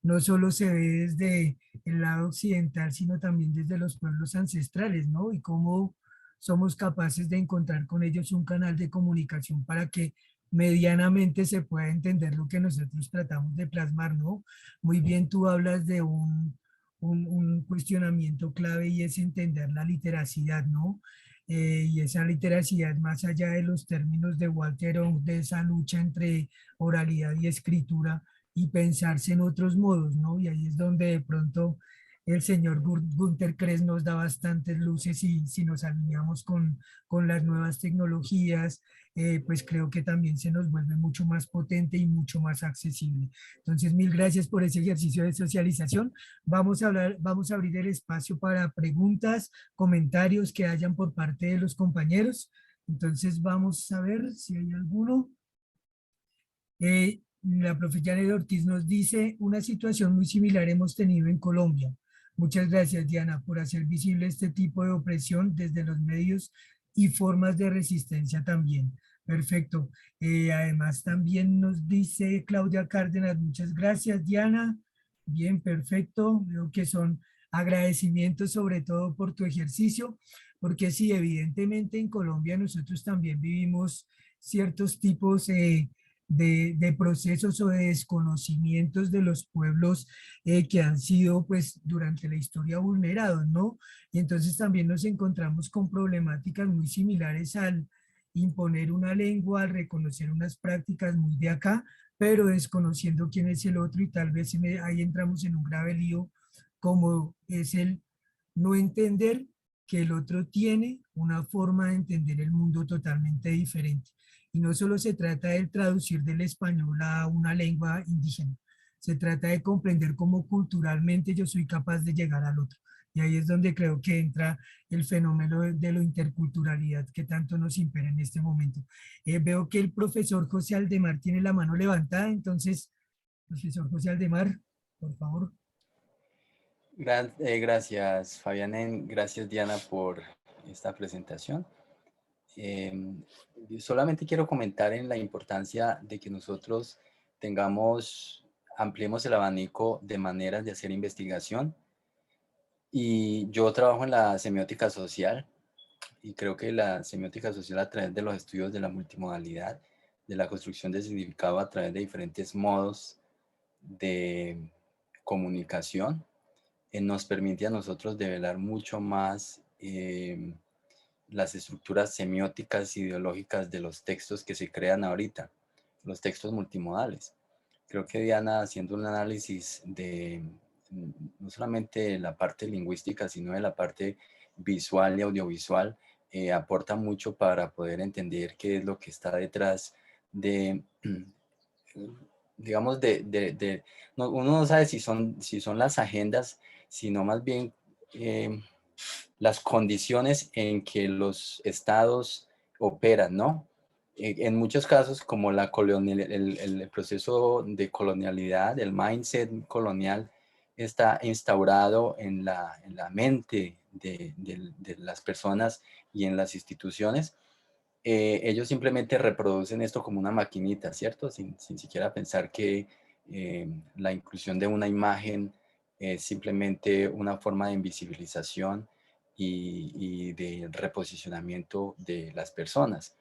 no solo se ve desde el lado occidental, sino también desde los pueblos ancestrales, ¿no? Y cómo somos capaces de encontrar con ellos un canal de comunicación para que medianamente se pueda entender lo que nosotros tratamos de plasmar, ¿no? Muy bien, tú hablas de un cuestionamiento clave y es entender la literacidad, ¿no? Y esa literacidad más allá de los términos de Walter Ong, de esa lucha entre oralidad y escritura y pensarse en otros modos, ¿no? Y ahí es donde de pronto el señor Günter Kress nos da bastantes luces y si nos alineamos con las nuevas tecnologías, pues creo que también se nos vuelve mucho más potente y mucho más accesible. Entonces, mil gracias por ese ejercicio de socialización. Vamos a abrir el espacio para preguntas, comentarios que hayan por parte de los compañeros. Entonces, vamos a ver si hay alguno. La profe Janet Ortiz nos dice, una situación muy similar hemos tenido en Colombia. Muchas gracias, Diana, por hacer visible este tipo de opresión desde los medios y formas de resistencia también. Perfecto. Además, también nos dice Claudia Cárdenas, muchas gracias, Diana. Bien, perfecto. Veo que son agradecimientos sobre todo por tu ejercicio, porque sí, evidentemente en Colombia nosotros también vivimos ciertos tipos de procesos o de desconocimientos de los pueblos que han sido pues durante la historia vulnerados, ¿no? Y entonces también nos encontramos con problemáticas muy similares al imponer una lengua, al reconocer unas prácticas muy de acá, pero desconociendo quién es el otro y tal vez ahí entramos en un grave lío como es el no entender que el otro tiene una forma de entender el mundo totalmente diferente. Y no solo se trata de traducir del español a una lengua indígena, se trata de comprender cómo culturalmente yo soy capaz de llegar al otro. Y ahí es donde creo que entra el fenómeno de la interculturalidad que tanto nos impera en este momento. Veo que el profesor José Aldemar tiene la mano levantada, entonces, profesor José Aldemar, por favor. Gracias, Fabián. Gracias, Diana, por esta presentación. Solamente quiero comentar en la importancia de que nosotros ampliemos el abanico de maneras de hacer investigación. Y yo trabajo en la semiótica social y creo que la semiótica social a través de los estudios de la multimodalidad, de la construcción de significado a través de diferentes modos de comunicación, nos permite a nosotros develar mucho más las estructuras semióticas ideológicas de los textos que se crean ahorita, los textos multimodales. Creo que Diana, haciendo un análisis de no solamente la parte lingüística, sino de la parte visual y audiovisual, aporta mucho para poder entender qué es lo que está detrás de, digamos, uno no sabe si son las agendas, sino más bien las condiciones en que los estados operan, ¿no? En muchos casos, como el proceso de colonialidad, el mindset colonial, está instaurado en la mente de las personas y en las instituciones. Ellos simplemente reproducen esto como una maquinita, ¿cierto? Sin siquiera pensar que la inclusión de una imagen es simplemente una forma de invisibilización y de reposicionamiento de las personas.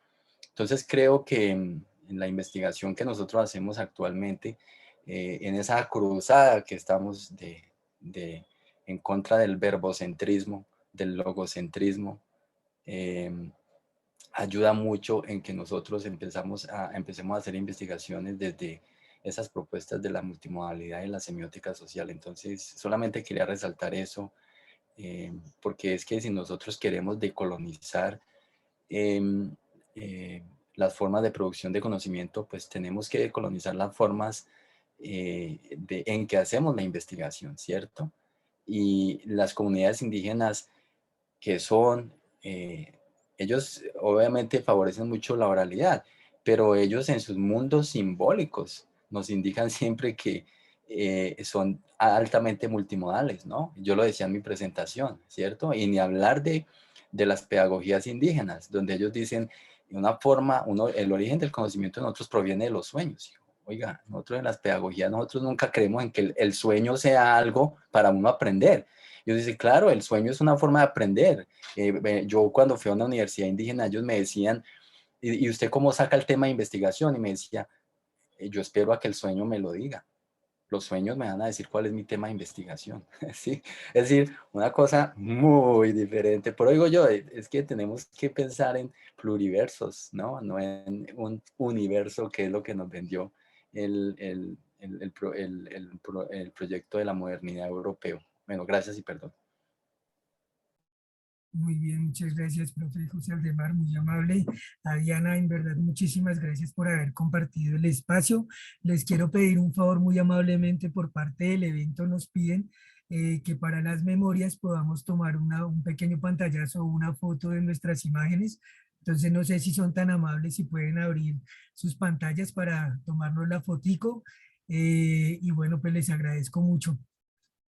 Entonces creo que en la investigación que nosotros hacemos actualmente, en esa cruzada que estamos en contra del verbocentrismo, del logocentrismo, ayuda mucho en que nosotros empecemos a hacer investigaciones desde esas propuestas de la multimodalidad y la semiótica social. Entonces, solamente quería resaltar eso, porque es que si nosotros queremos decolonizar eh, las formas de producción de conocimiento, pues tenemos que decolonizar las formas en que hacemos la investigación, ¿cierto? Y las comunidades indígenas que son, ellos obviamente favorecen mucho la oralidad, pero ellos en sus mundos simbólicos nos indican siempre que son altamente multimodales, ¿no? Yo lo decía en mi presentación, ¿cierto? Y ni hablar de las pedagogías indígenas, donde ellos dicen, una forma, el origen del conocimiento de nosotros proviene de los sueños. Oiga, nosotros en las pedagogías, nosotros nunca creemos en que el sueño sea algo para uno aprender. Yo dije, claro, el sueño es una forma de aprender. Yo cuando fui a una universidad indígena, ellos me decían, ¿y usted cómo saca el tema de investigación? Y me decía, yo espero a que el sueño me lo diga. Los sueños me van a decir cuál es mi tema de investigación. ¿Sí? Es decir, una cosa muy diferente. Pero digo yo, es que tenemos que pensar en pluriversos, ¿no? No en un universo que es lo que nos vendió el proyecto de la modernidad europeo. Bueno, gracias y perdón. Muy bien, muchas gracias, profe José Aldemar, muy amable. A Diana, en verdad, muchísimas gracias por haber compartido el espacio. Les quiero pedir un favor muy amablemente por parte del evento, nos piden que para las memorias podamos tomar un pequeño pantallazo o una foto de nuestras imágenes. Entonces, no sé si son tan amables, si pueden abrir sus pantallas para tomarnos la fotico. Y bueno, pues les agradezco mucho.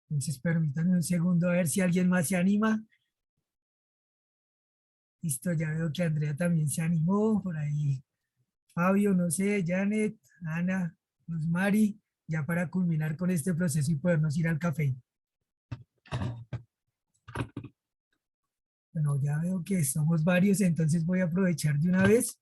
Entonces, permítanme un segundo a ver si alguien más se anima. Listo, ya veo que Andrea también se animó, por ahí Fabio, no sé, Janet, Ana, Mari, ya para culminar con este proceso y podernos ir al café. Bueno, ya veo que somos varios, entonces voy a aprovechar de una vez.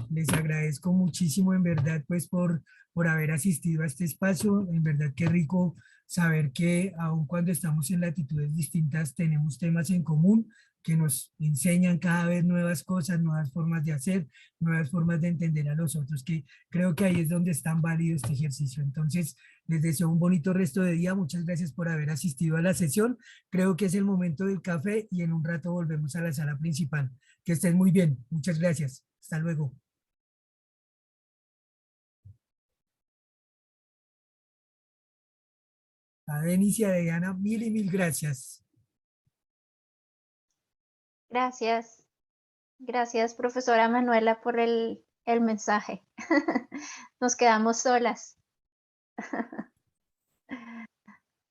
Les agradezco muchísimo, en verdad, pues por haber asistido a este espacio. En verdad, qué rico saber que aun cuando estamos en latitudes distintas, tenemos temas en común que nos enseñan cada vez nuevas cosas, nuevas formas de hacer, nuevas formas de entender a los otros, que creo que ahí es donde es tan válido este ejercicio. Entonces, les deseo un bonito resto de día. Muchas gracias por haber asistido a la sesión. Creo que es el momento del café y en un rato volvemos a la sala principal. Que estén muy bien. Muchas gracias. Hasta luego. A Denis y a Diana, mil y mil gracias. Gracias. Gracias, profesora Manuela, por el mensaje. Nos quedamos solas.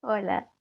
Hola.